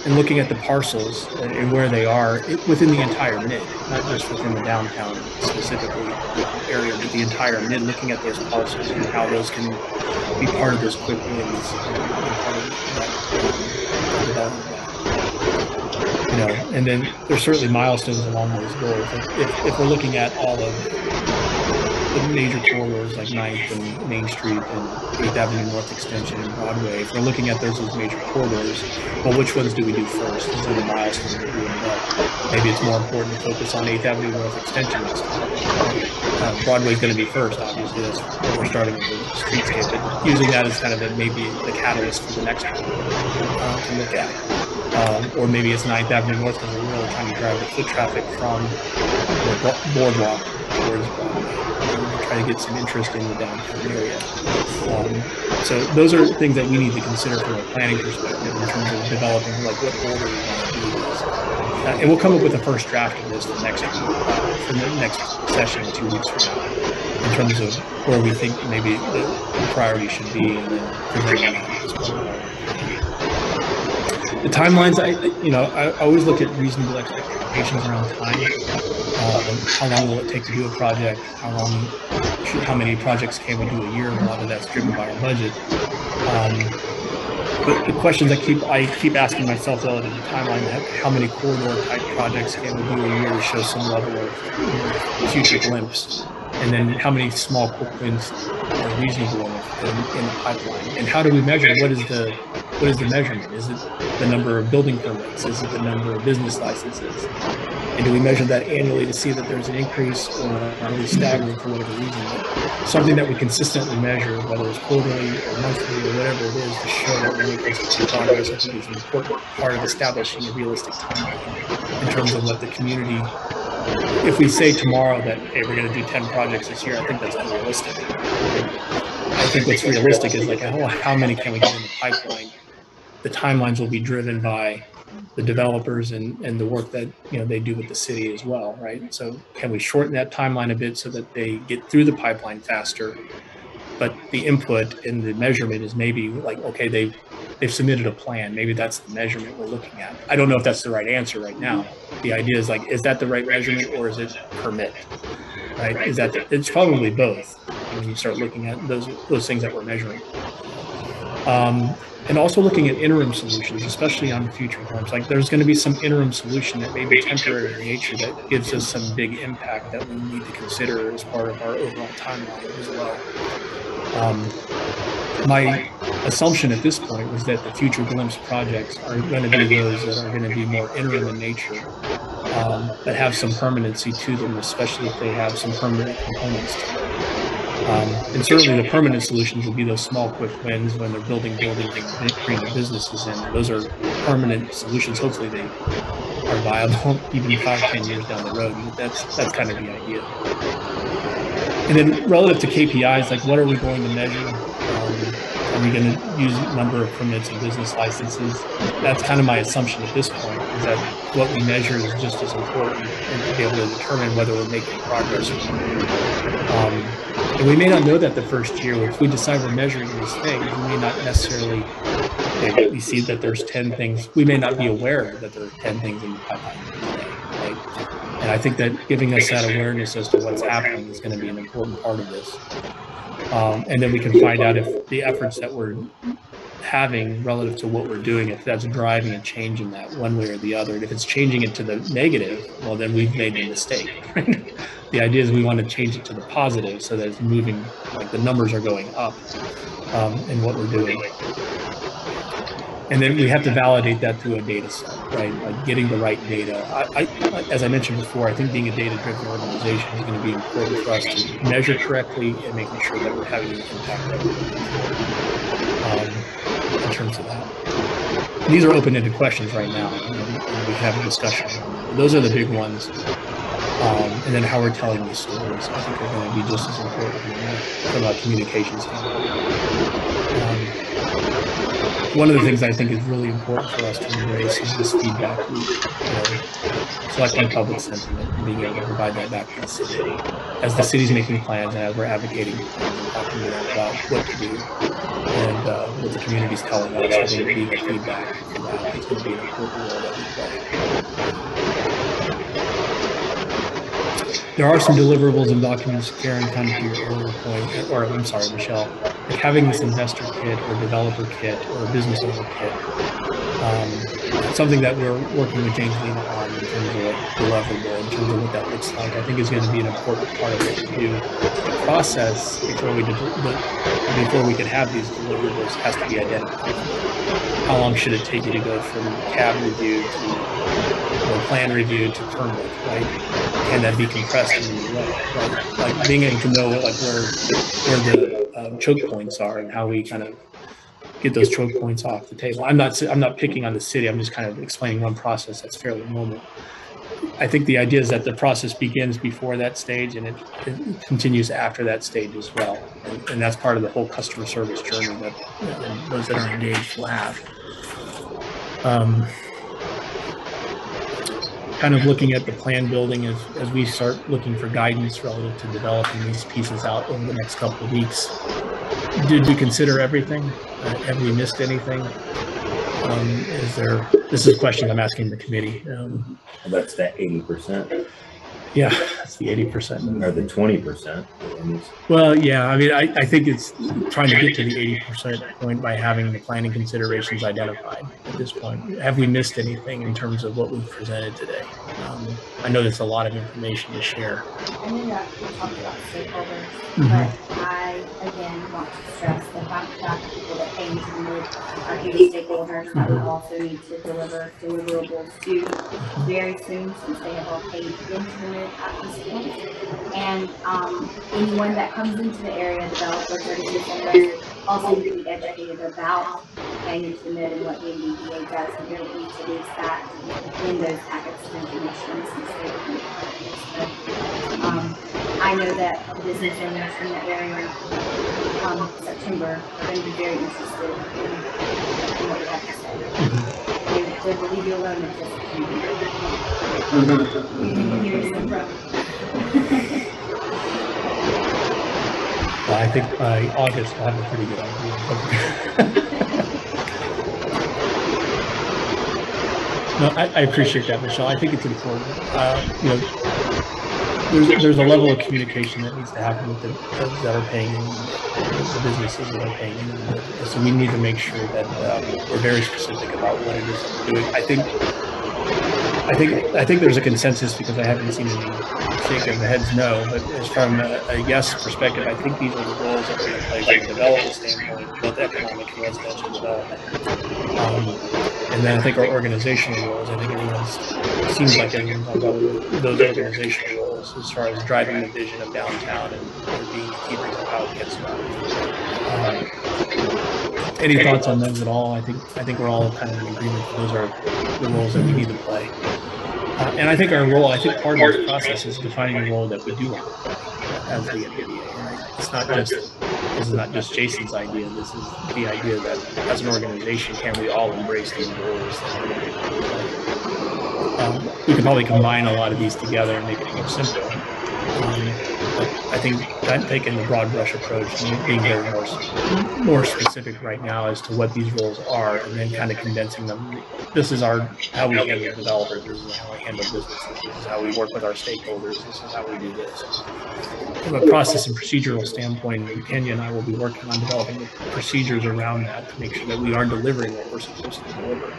And looking at the parcels and where they are within the entire mid, not just within the downtown specifically area, but the entire mid, looking at those parcels and how those can be part of those quick wins and part of that development. And then there's certainly milestones along those goals. If we're looking at all of the major corridors like 9th and Main Street and 8th Avenue North Extension and Broadway, if we're looking at those major corridors, well, which ones do we do first? Those are the milestones that we end up. Maybe it's more important to focus on 8th Avenue North Extension next time. Broadway's going to be first, obviously. That's what we're starting with the streetscape, but using that as kind of maybe the catalyst for the next one to look at. Or maybe it's 9th Avenue North because we're really trying to drive the foot traffic from the boardwalk towards Broadway. Try to get some interest in the downtown area. So those are things that we need to consider from a planning perspective in terms of developing like what order we want to do this. And we'll come up with a first draft of this for the next session 2 weeks from now in terms of where we think maybe the priority should be and then presenting that as well. The timelines, I always look at reasonable expectations around time. How long will it take to do a project? How long how many projects can we do a year? A lot of that's driven by our budget. But the questions I keep asking myself relative to timeline, how many corridor type projects can we do a year to show some level of future glimpse? And then how many small quick wins are reasonable in the pipeline? And how do we measure? What is the measurement? Is it the number of building permits? Is it the number of business licenses? And do we measure that annually to see that there's an increase, or are we staggering for whatever reason? But something that we consistently measure, whether it's quarterly or monthly or whatever it is, to show that we're making some progress, I think is an important part of establishing a realistic timeline in terms of what the community. If we say tomorrow that, hey, we're going to do 10 projects this year, I think that's unrealistic. I think what's realistic is like, oh, how many can we get in the pipeline? The timelines will be driven by the developers and the work that they do with the city as well, right? So can we shorten that timeline a bit so that they get through the pipeline faster? But the input and the measurement is maybe like, okay, they've submitted a plan. Maybe that's the measurement we're looking at. I don't know if that's the right answer right now. The idea is like, is that the right measurement, or is it permit? Right? It's probably both when you start looking at those things that we're measuring. And also looking at interim solutions, especially on future homes. Like there's going to be some interim solution that may be temporary in nature that gives us some big impact that we need to consider as part of our overall timeline as well. My assumption at this point was that the future glimpse projects are going to be those that are going to be more interim in nature, that have some permanency to them, especially if they have some permanent components to them. And certainly the permanent solutions will be those small quick wins when they're building buildings and bringing businesses in. Those are permanent solutions. Hopefully they are viable even 5-10 years down the road. But that's kind of the idea. And then relative to KPIs, like what are we going to measure? Are we going to use number of permits and business licenses? That's kind of my assumption at this point, is that what we measure is just as important, and to be able to determine whether we're making progress or not. And we may not know that the first year. If we decide we're measuring these things, we may not necessarily, we see that there's 10 things. We may not be aware that there are 10 things in the pipeline today, right? And I think that giving us that awareness as to what's happening is going to be an important part of this. And then we can find out if the efforts that we're having relative to what we're doing, if that's driving a change in that one way or the other. And if it's changing it to the negative, well, then we've made a mistake. Right? The idea is we want to change it to the positive so that it's moving, like the numbers are going up in what we're doing. And then we have to validate that through a data set, right? Like getting the right data. As I mentioned before, I think being a data-driven organization is going to be important for us to measure correctly and making sure that we're having an impact in terms of that. These are open-ended questions right now, and we can have a discussion on that. But those are the big ones. And then how we're telling these stories, I think, are going to be just as important from a communication standpoint. One of the things I think is really important for us to embrace is this feedback loop, collecting public sentiment and being able to provide that back to the city. As the city's making plans and as we're advocating and talking to them about what to do and what the community's telling us, I think being a feedback for that is going to be an important role that we play. There are some deliverables and documents, Karen, kind of to your earlier point, or I'm sorry, Michelle, like having this investor kit or developer kit or business owner kit, something that we're working with James Lena on in terms of a deliverable, in terms of what that looks like, I think is going to be an important part of what we do. The process before we can have these deliverables has to be identified. How long should it take you to go from CAB review to plan review to permit, right? Can that be compressed in any way, right? Like being able to know like where the choke points are and how we kind of get those choke points off the table. I'm not picking on the city. I'm just kind of explaining one process that's fairly normal. I think the idea is that the process begins before that stage and it continues after that stage as well. And that's part of the whole customer service journey that those that are engaged will have. Kind of looking at the plan building as we start looking for guidance relative to developing these pieces out over the next couple of weeks. Did we consider everything? Have we missed anything? This is a question I'm asking the committee. That's that 80%. Yeah, That's the 80%. Or the 20%. Well, yeah, I mean, I think it's trying to get to the 80% point by having the planning considerations identified at this point. Have we missed anything in terms of what we've presented today? I know there's a lot of information to share. I know that we talked about stakeholders, Mhm. but I, again, want to stress the fact that people that pay into the mid are huge stakeholders that we also need to deliver deliverables to very soon, since they have all paid into the mid at this point. And anyone that comes into the area, developers or citizens, also need to be educated about paying into the mid and what the MBDA does, and we don't need to lose that in those packets of information since they would be part of this. But I know that business owners in the area September are going to be very interested in what we have to say. They will leave you alone at just here's the problem. Well, I think by August we'll have a pretty good idea. No, I appreciate that, Michelle. I think it's important. There's a level of communication that needs to happen with those that are paying, the businesses that are paying. So we need to make sure that we're very specific about what it is that we're doing. I think there's a consensus, because I haven't seen any shake of the heads no, but as from a yes perspective, I think these are the roles that we're going to play from a development standpoint, both economic and residential development. And then I think our organizational roles, I think everyone's, seems like everyone's on board with those organizational roles as far as driving the vision of downtown and being keepers of how it gets done. Any thoughts on those at all? I think we're all kind of in agreement that those are the roles that we need to play. And I think our role, I think part of this process is defining the role that we do want to play as the MBDA. Right? It's not just, this is not just Jason's idea. This is the idea that as an organization, can we all embrace these roles? We could probably combine a lot of these together and make it more simple. But I think taking the broad brush approach and being very more specific right now as to what these roles are, and then kind of condensing them. This is how we handle developers. This is how we handle businesses. This is how we work with our stakeholders. This is how we do this. From a process and procedural standpoint, Kenya and I will be working on developing the procedures around that to make sure that we are delivering what we're supposed to deliver.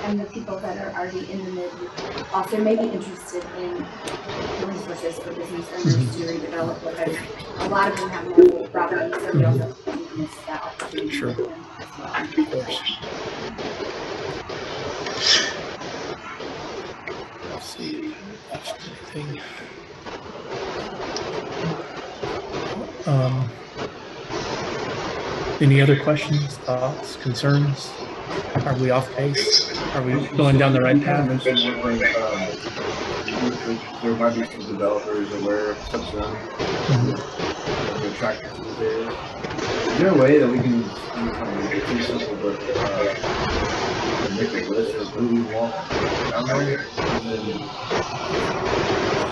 And the people that are already in the mid also may be interested in resources for business owners to redevelop, because a lot of them have multiple properties, so we also miss that opportunity. Sure. Of course. Let's see. Anything. Any other questions, thoughts, concerns? Are we off pace? Are we going down the right path? There might be some developers aware of such attracted to this area. Is there a way that we can it's too simple, but make a list of who we want down there, and then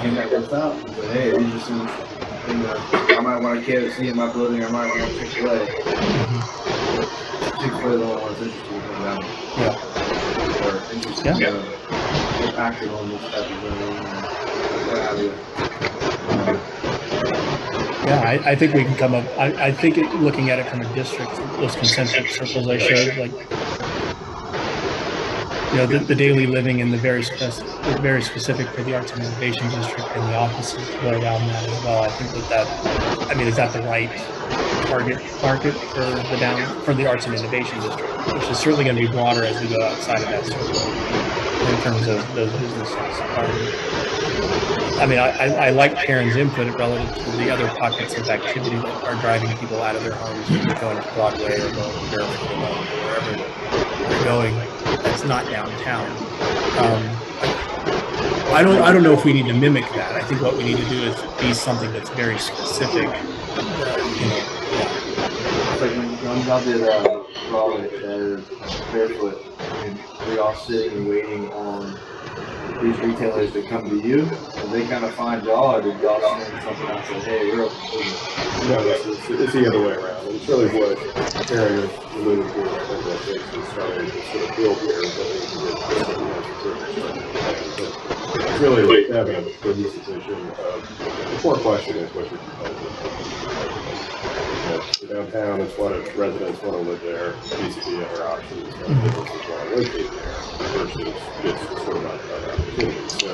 hand that list out and say, hey, these are some, I might want a KFC in my building, I might want a Chick-fil-A. Chick-fil-A is the only one that's interested in coming down. Yeah. Or interested in get active on this type of thing, what have you. Yeah, I think we can come up. I think looking at it from a district, those concentric circles I showed, like, the daily living and the very specific for the Arts and Innovation District and the offices to go around that as well. I think is that the right target market for the Arts and Innovation District, which is certainly going to be broader as we go outside of that circle in terms of those businesses. I like Karen's input relative to the other pockets of activity that are driving people out of their homes and going to Broadway or going to Barefoot or wherever they're going. That's not downtown. I don't know if we need to mimic that. I think what we need to do is be something that's very specific. It's like when y'all did Broadway, Barefoot, and we all sitting and waiting on these retailers to come to you, and they kind of find y'all, or did y'all send something out and say, hey, we're open for this? No, it's the other way around. And it's really what Karen was alluding to. I think that we started to sort of build here, but it's really having a cohesive vision of the core question is what you're downtown, it's what if residents want to live there, vis-a-vis other options, what businesses want to locate there, versus just sort of other opportunities. So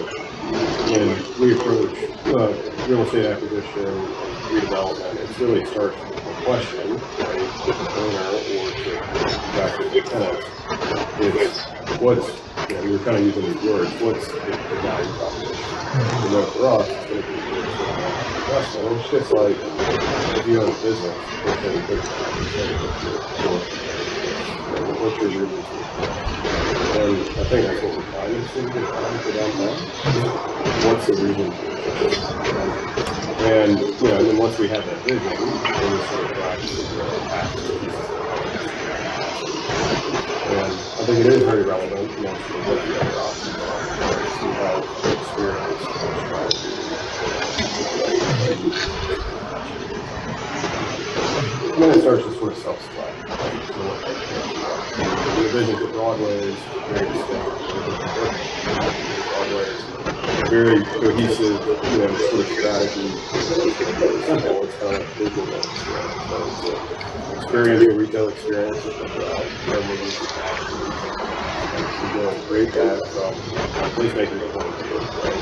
when we approach real estate acquisition, redevelopment, it really starts with a question, right, to the owner or to the tenant, is what's, you know, we were kind of using these words, what's the value proposition? You know, for us, it's going to be investment. It's just like if you own a business, what's your reason? And I think that's what we're finding for downtown. What's the reason? And you know, and then once we have that vision, then we sort of drive to the path. And I think it is very relevant, you know, to what the other options are, to have experience and strategy. And then it starts to sort of self-select. The visions of Broadway's very distinct. Broadway's very cohesive, you know, sort of strategy. It's simple. It's kind of visual experience, a retail experience. We're doing great at from place-making point of view, right?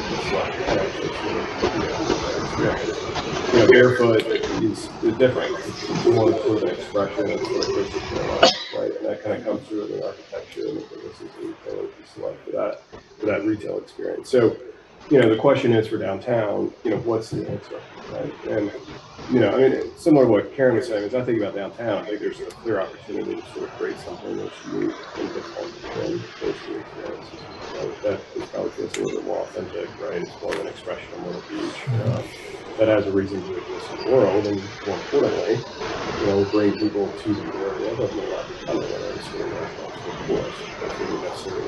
You know, barefoot is different. It's more sort of an expression of sort of basic life, right? And that kind of comes through in the architecture and the businesses and retailers we select for that retail experience. So, you know, the question is for downtown, you know, what's the answer, right? And, you know, I mean, similar to what Karen was saying, as I think about downtown, I think there's a clear opportunity to sort of create something that's unique and different than those two experiences. Right? That is probably feels a little bit more authentic, right? It's more of an expression of Myrtle Beach that has a reason to exist in the world, and more importantly, you know, bring people to the area that may not be coming in and sort of for us. That's really necessary.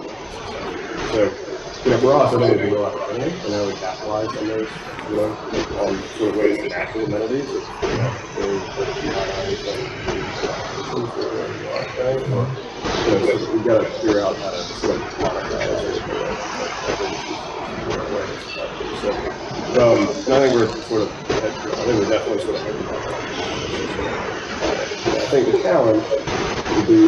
So, you know, for us, I think it's a real opportunity, and how we capitalize on those, you know, on sort of ways to natural amenities. You know, we've got to figure out how to sort of monetize it. So, and I think we're sort of, I think we're definitely sort of heading back. I think the challenge would be, you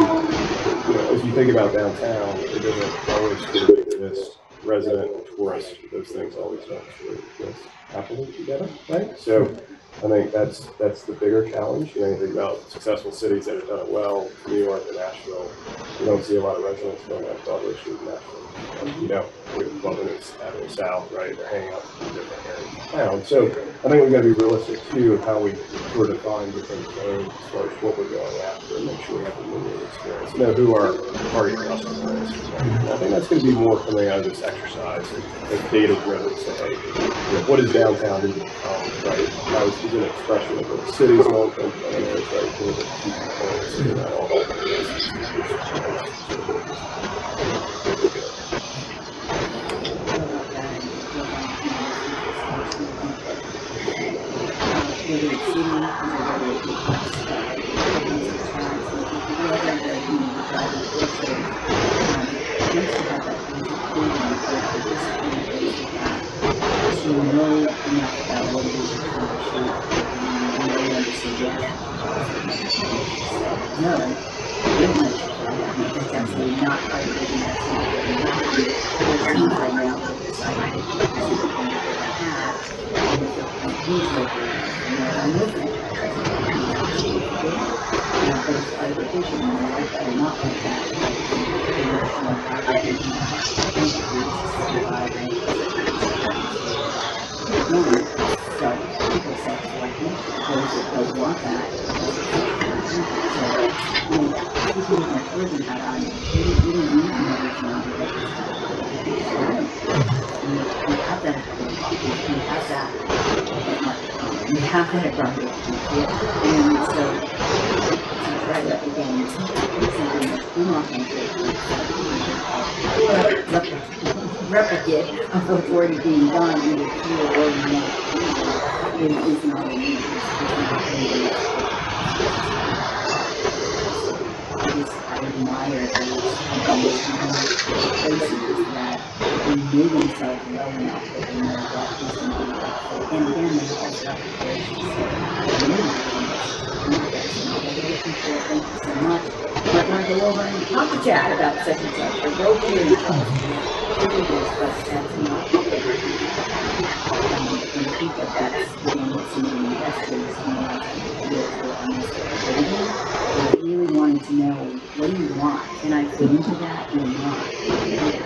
know, as you think about downtown, it doesn't always sort of exist. Resident and tourist, those things always don't sort of exist happily together, right? So I think that's the bigger challenge. You know, you think about successful cities that have done it well, New York and Nashville. You don't see a lot of residents going out Broadway Street in Nashville. You know, it's Avenue South, right? They're hanging out in different areas of town. So I think we've got to be realistic too of how we sort of define different zones as far as what we're going after and make sure we have the moving experience. You know, who our target customer is. And I think that's going to be more coming out of this exercise of data driven. Say, hey, you know, what is downtown need to become, right? How is an expression of what the city's long-term plan is, right? What are the key components in that all that. That's absolutely not part of the business. Right now, we have that at Broadway. And so, right up again, it's something that's inauthentic. replicate of what's already being done either here or in the is not a need. I admire those places that they know themselves well enough that they know that is going to be helpful. And again, they also have operations. Thank you so much. But when I go over and talk to Chad about such and such, or go here and tell us, but that's not. And I think that that's again what some of the investors really wanting to know, what do you want? Can I fit into that or not?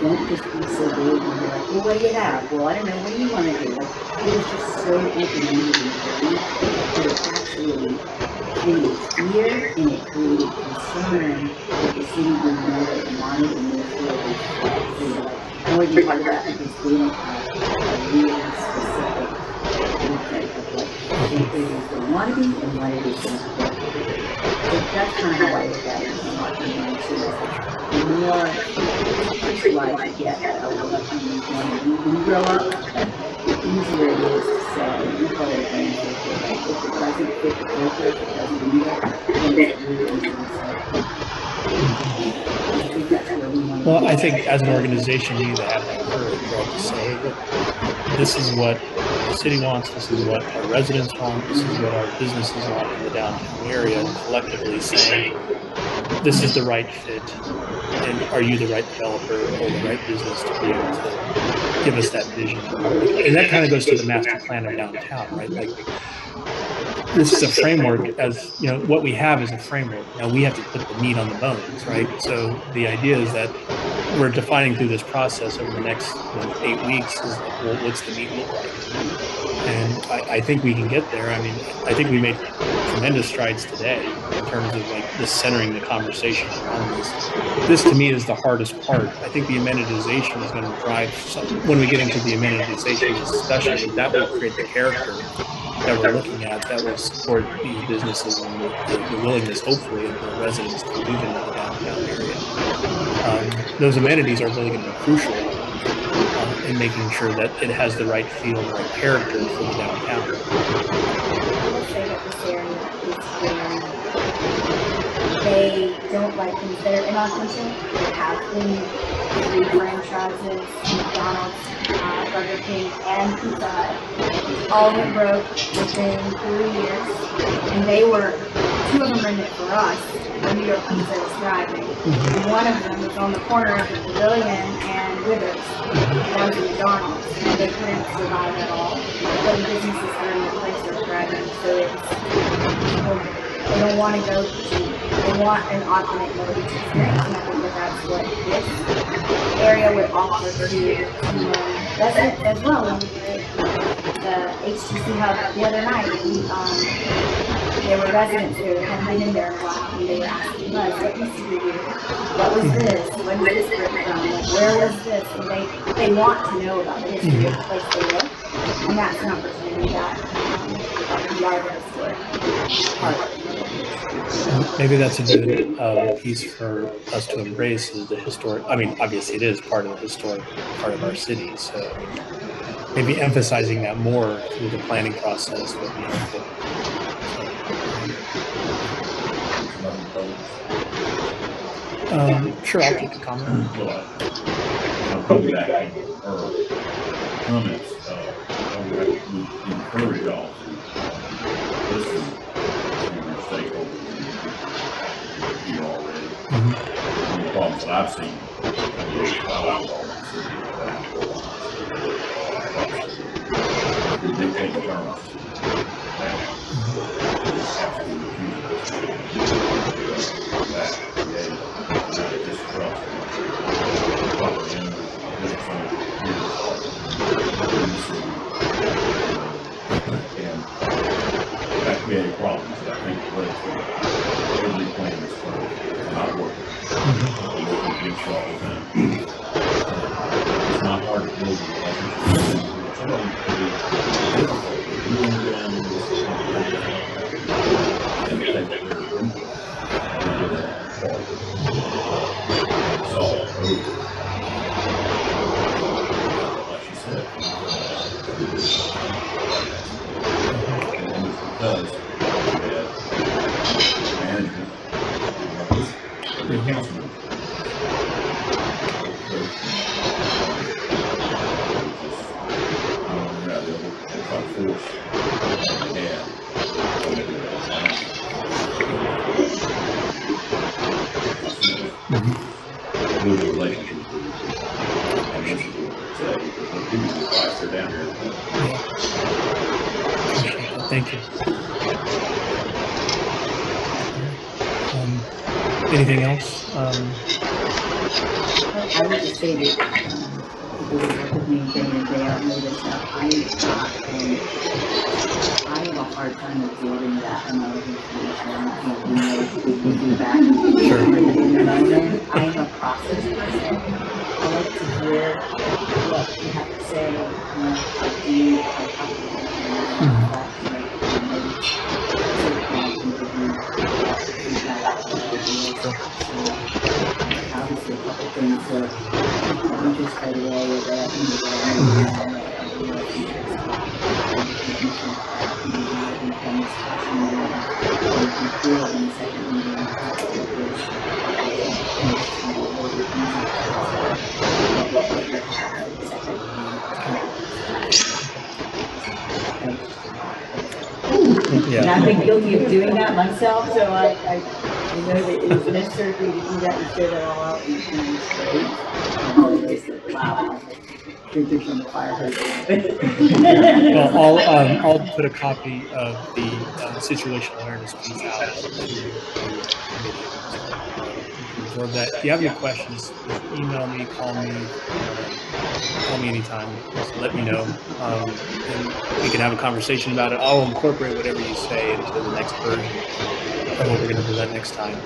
Don't just be so big and be like, well, what do you have? Well, I don't know, what do you want to do? Like, it was just so open-ended and that it actually created fear and it created concern that the city didn't know what it wanted and therefore they were like, I know what you're talking about because they don't have a really specific blueprint of what they want to be and what it is going to be. So that's kind of how I look at it. The more centralized you get about what you want to do when you grow up, the easier it is to say, you call it a brand filter. If it doesn't fit the filter, if it doesn't meet it, then it's really easy to say. I think that's where we want to Well, I think as an organization, you need to have that courage, right, to say, hey, look, this is what the city wants, this is what our residents want, this is what our businesses want in the downtown area, and collectively saying, this is the right fit, and are you the right developer or the right business to be able to give us that vision? And that kind of goes to the master plan of downtown, right? Like, this is a framework, as you know, what we have is a framework. Now we have to put the meat on the bones, right? So the idea is that we're defining through this process over the next 8 weeks is, well, what's the meat look like? And I think we can get there. I mean, I think we made tremendous strides today in terms of like this centering the conversation around this. This to me is the hardest part. I think the amenitization is going to drive when we get into the amenitization, especially that will create the character that we're looking at that will support these businesses and the willingness, hopefully, of the residents to move into the downtown area. Those amenities are really going to be crucial in making sure that it has the right feel and the right character for the downtown. I will say that this area is very, they don't like things that are inauthentic. There have been 3 franchises, McDonald's, Burger King, and Pizza Hut. All went broke within 3 years, and they were, 2 of them rented it for us when New York Pizza was thriving. And one of them was on the corner of the Pavilion and Withers. That was McDonald's, and they couldn't survive at all. But the businesses that are in the place are thriving, so it's, they don't want to go to, they want an authentic motive experience, and I think that that's what this area would offer to residents as well. When we did the HTC Hub the other night, there were residents who hadn't been in there in a while, and they were asking us, what used to be here? What was this? When was this brick from? Where was this? And they want to know about the history of the place they live, and that's an opportunity that we are the historic part. Maybe that's a good piece for us to embrace is the historic. I mean, obviously it is part of the historic part of our city. So maybe emphasizing that more through the planning process would be helpful. Sure, I'll take a comment. Coming back or comments, I would encourage y'all to listen to your stakeholders here already. One of the problems that I've seen is dictating terms. Creating problems that I think led to every plan is not working. It's not hard to build relationships. Some of them can be difficult. You want to get on with this and take their input and solve it. council members. Build a relationship. And this is what they say, because when people get advice, they're down here. Thank you. Anything else? I would just say that people that work with me day in and day out know this stuff. I have a hard time absorbing that amount of information and being able to give feedback. Sure. In the moment, I am a process person. I like to hear what you have to say. I do obviously a couple things that I'm just right away or that Yeah. And I've been guilty of doing that myself, so I know that it is necessary for you to do that and share that all out. And it's great. It's like, wow, drinking from the fire hydrant. Well, I'll put a copy of the situational awareness piece out to the committee. Absorb that. If you have any questions, email me, call me anytime. Just let me know, and we can have a conversation about it. I'll incorporate whatever you say into the next version of what we're going to present next time.